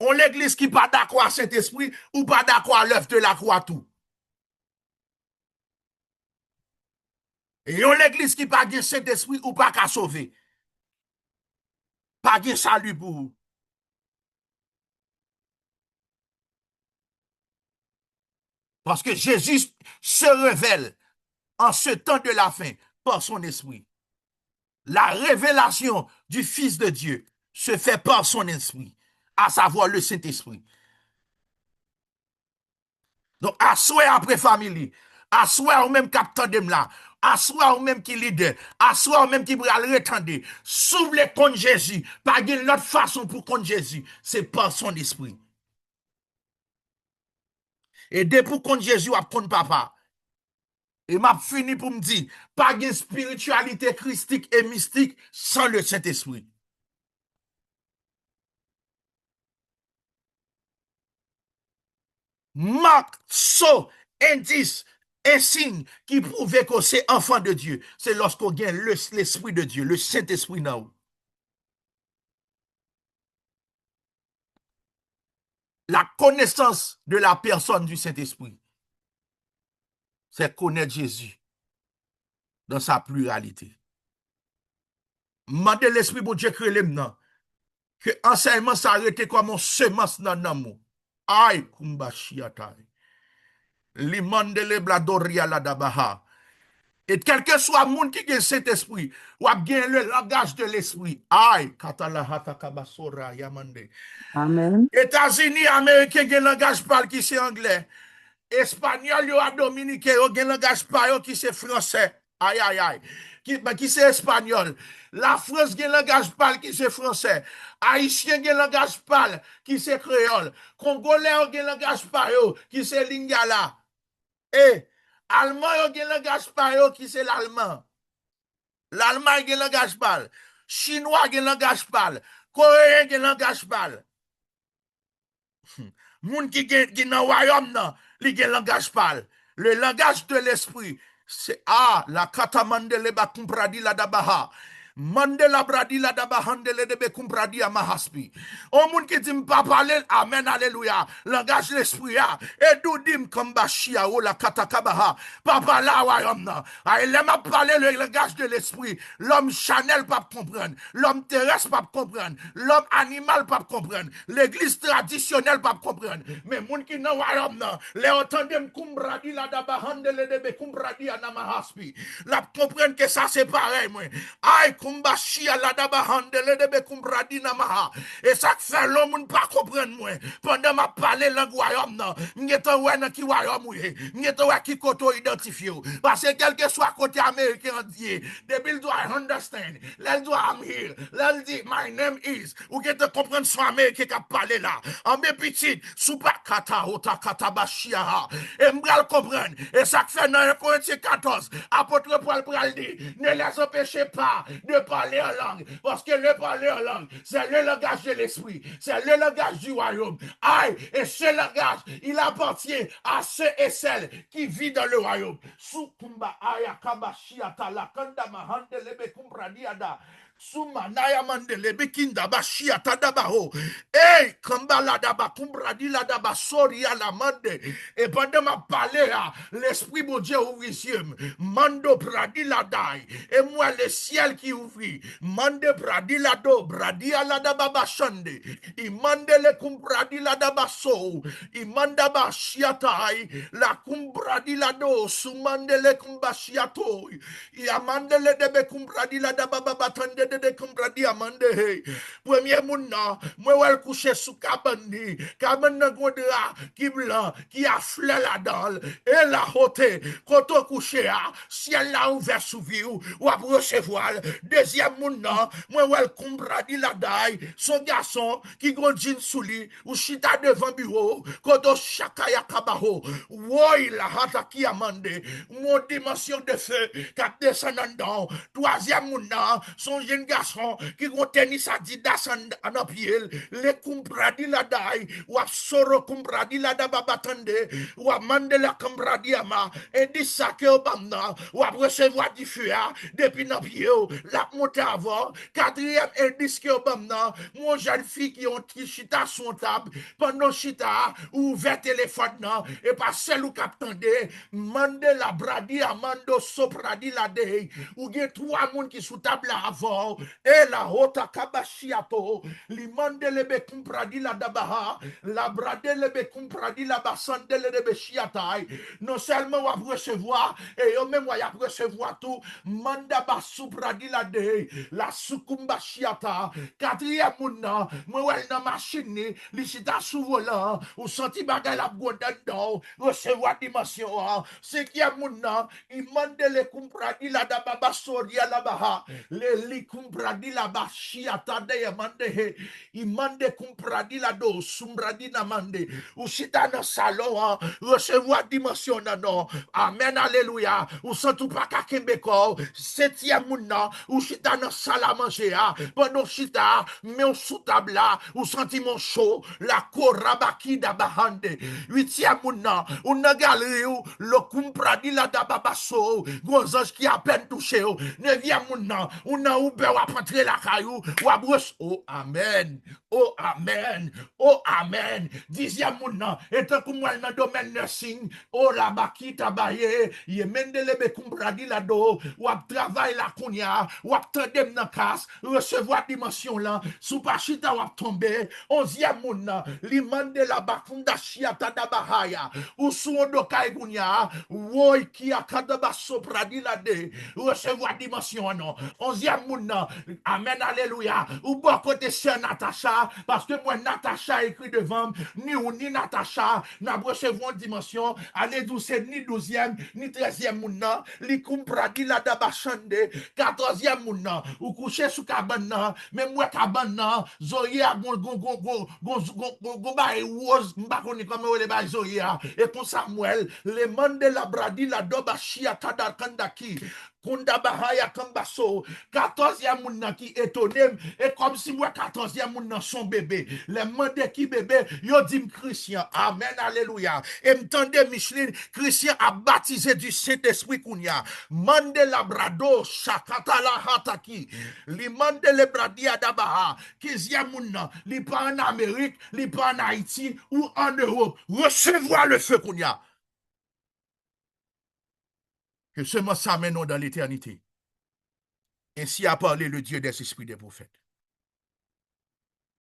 [SPEAKER 1] On l'église qui pas d'accord à Saint-Esprit, ou pas d'accord à l'œuvre de la croix tout. Et on l'église qui pas gagne Saint-Esprit, ou pas qu'à sauver. Pas gagne salut pour vous. Parce que Jésus se révèle en ce temps de la fin par son esprit. La révélation du Fils de Dieu se fait par son esprit, à savoir le Saint-Esprit. Donc, assoyez après famille, assoyez au même capteur de là, assoyez au même qui leader, assoyez au même qui va le retendre. S'ouvre contre Jésus, pas d'une autre façon pour contre Jésus, c'est par son esprit. Et dès pour contre Jésus, à contre papa. Et m'a fini pour me dire, pas de spiritualité christique et mystique sans le Saint-Esprit. Marque, saut, indice, un signe qui prouve que c'est enfant de Dieu. C'est lorsqu'on gagne l'Esprit de Dieu, le Saint-Esprit dans vous. La connaissance de la personne du Saint-Esprit, c'est connaître Jésus dans sa pluralité. Mandez l'Esprit pour Dieu créer maintenant. Que enseignement s'arrête comme une semence dans l'amour. Aïe, kumbachiatai. Limandele bladoria la dabaha. Et quel que soit le monde qui a cet esprit, ou a bien le langage de l'esprit. Aïe, katalahata kabasora yamande.
[SPEAKER 3] Amen.
[SPEAKER 1] États-Unis, Américains, qui langage parle qui c'est anglais. Espagnol, yo a dominicain, yo gen langage parle qui c'est français. Aïe, aïe, aïe. Qui c'est espagnol. La France gen langage parle qui c'est français. Haïtien gen langage parle qui c'est créole. Congolais gen langage parle qui c'est lingala. Et allemand yo gen langage parle qui c'est l'allemand. L'allemand gen langage parle. Chinois gen langage parle. Coréen gen langage parle. Moun qui dans royaume nan, li gen langage parle. Le langage de l'esprit, c'est la katamandele ba kumpradi la dabaha. Mandela bradi la dabahandele de be kumpradi a mahaspi. On moun qui dit pas parler, amen, alléluia. Langage l'esprit a. Et d'où dim kambashia ou la katakabaha. Papa la royaume nan. Il aime parler le langage de l'esprit. L'homme chanel pas comprendre. L'homme terrestre pas comprendre. L'homme animal pas comprendre. L'église traditionnelle pas comprendre. Mais moun qui nan royaume nan, les entendem kumbradi la dabahandele de be kumbradi a namahaspi. La comprendre que ça c'est pareil, moi. Aïe, kumbashia la dabahandele de be kumbradi namaha. Et ça fait l'homme pas comprendre, moi. Pendant ma parler langue royaume nan, m'geta wè nan ki royaume ou m'geta wè ki koto identifié. Parce que quel que soit côté américain entier, depuis il doit understand. L'elle doit am here. L'elle dit, my name is. Ou que te comprendre son américain qui a parlé là. En mes petites, sous pas kata, ota kata bashia. Et m'bral comprendre. Et ça fait dans 1 Corinthiens 14, apôtre Paul pral dit, ne les empêchez pas de parler en langue. Parce que le parler en langue, c'est le langage de l'esprit. C'est le langage du royaume. Aïe, et ce langage, il appartient à ceux et celles qui vivent dans le royaume. Sukumba aya kabashiata la kanda mahande lebe kumpradiada. Suma naya mandele bekinda bashia tadabaho. Hey, kambala daba kumbradi la daba sori à la mande. Et pendant ma parler, l'esprit de Dieu ouvre les yeux. Mando pradi la dai. Et moi, le ciel qui ouvrit. Mande pradi la do. Bradi à la daba bashande. Imande le kumbradi la daba so. Imanda bashiatai. La kumbradi la do. Sumande le kumbashiato. Iamande le debe kumbradi la daba babatande de comprendre amande. Premier moun nan, moi wèl coucher sous cabane ni. Cabane nan gondra qui blanc, qui a fleur la dalle et la haute. Quand on couche ciel là ouvert sous vie ou à recevoir. Deuxième moun nan, moi wèl comprendre la daille, son garçon qui gon jean sous lui ou chita devant bureau, quand on chakaya kabaho. Woy la hata qui amande. Mon dimension de feu qui descend en dedans. Troisième moun nan, son jeune garçon qui gon tennis Adidas en pied, les compradi la daille, ou a soro compradi la da babatande, ou a mande la compradi ama, et dit ça que obamna, ou a recevoir du feu, depuis nos pieds, la monte avant, quatrième indice que obamna, mon jeune fille qui ont chita son table, pendant chita, ou ouvert téléphone, et pas celle ou captande, mande la bradi amando sopradi la de, ou gen trois moun qui sous table avant, et la haute kabashiato, li mande lebe compradi la dabaha, la brade lebe compradi la basande lebe shiatai, non seulement va recevoir, et yo même va recevoir tout, manda basupradi la de, la sukumba shiata, quatrième moun nan, moi wel nan machine ni, li chita sous volant, ou senti bagay la gondan dan, recevoir dimension, cinquième moun nan, il mande le compradi la dababa soria la baha, le li compradi la bashiata de yamande he, il mande compradi la do, sumbradi na mande, ou chita nan salon, recevoir dimension nan non, amen, alléluia, ou sentou pa kakembeko, septième moun nan, ou chita nan sala manger, pendant chita, mais ou sous table là, ou senti mon chaud, la korabaki da bahande, huitième moun nan, ou nan galerie ou, le compradi la da babaso, gonzange qui a peine touché, neuvième moun nan, ou nan ou be wap rentre la kayou, ou abros, oh amen, oh amen, oh amen, dixième moun nan, etan kou mwen nan domaine nursing, oh la baki tabaye, ye mende lebe compradi la do, wap travail la kounya, wap tendem nan kas, recevoir dimension là, sous pachita wap tombe, onzième moun nan, li mande la bakunda shiata da bahaya, ou sou ondokai kounya, woy ki akadaba sopradi la de, recevoir dimension non, onzième moun nan, amen, alléluia, ou bon côté sœur Natacha, parce que moi Natacha écrit devant, ni ou ni Natacha, n'a recevoir dimension, année 12, ni 12e, ni 13e moun nan, li compradi la daba chande, 14e moun nan, ou couché sous cabane nan, même moi cabane nan, zoye a gon bae rose, m'ba koni comme le bae zoye a, et pour Samuel, le mande la bradi la doba chia kada kandaki, Kunda Bahaya Kambaso, 14e moun nan qui étonné, et comme si moi 14e moun nan son bébé, les mandé qui bébé, yo dit Christian, amen, alléluia, et m'tendez Micheline, Christian a baptisé du Saint-Esprit kounya, mande la brado, shakata la hataki, li mande le bradi adabaha, 15e moun nan, li pas en Amérique, li pas en Haïti, ou en Europe, recevoir le feu kounya. Que seulement ça mène dans l'éternité. Ainsi a parlé le Dieu des esprits des prophètes.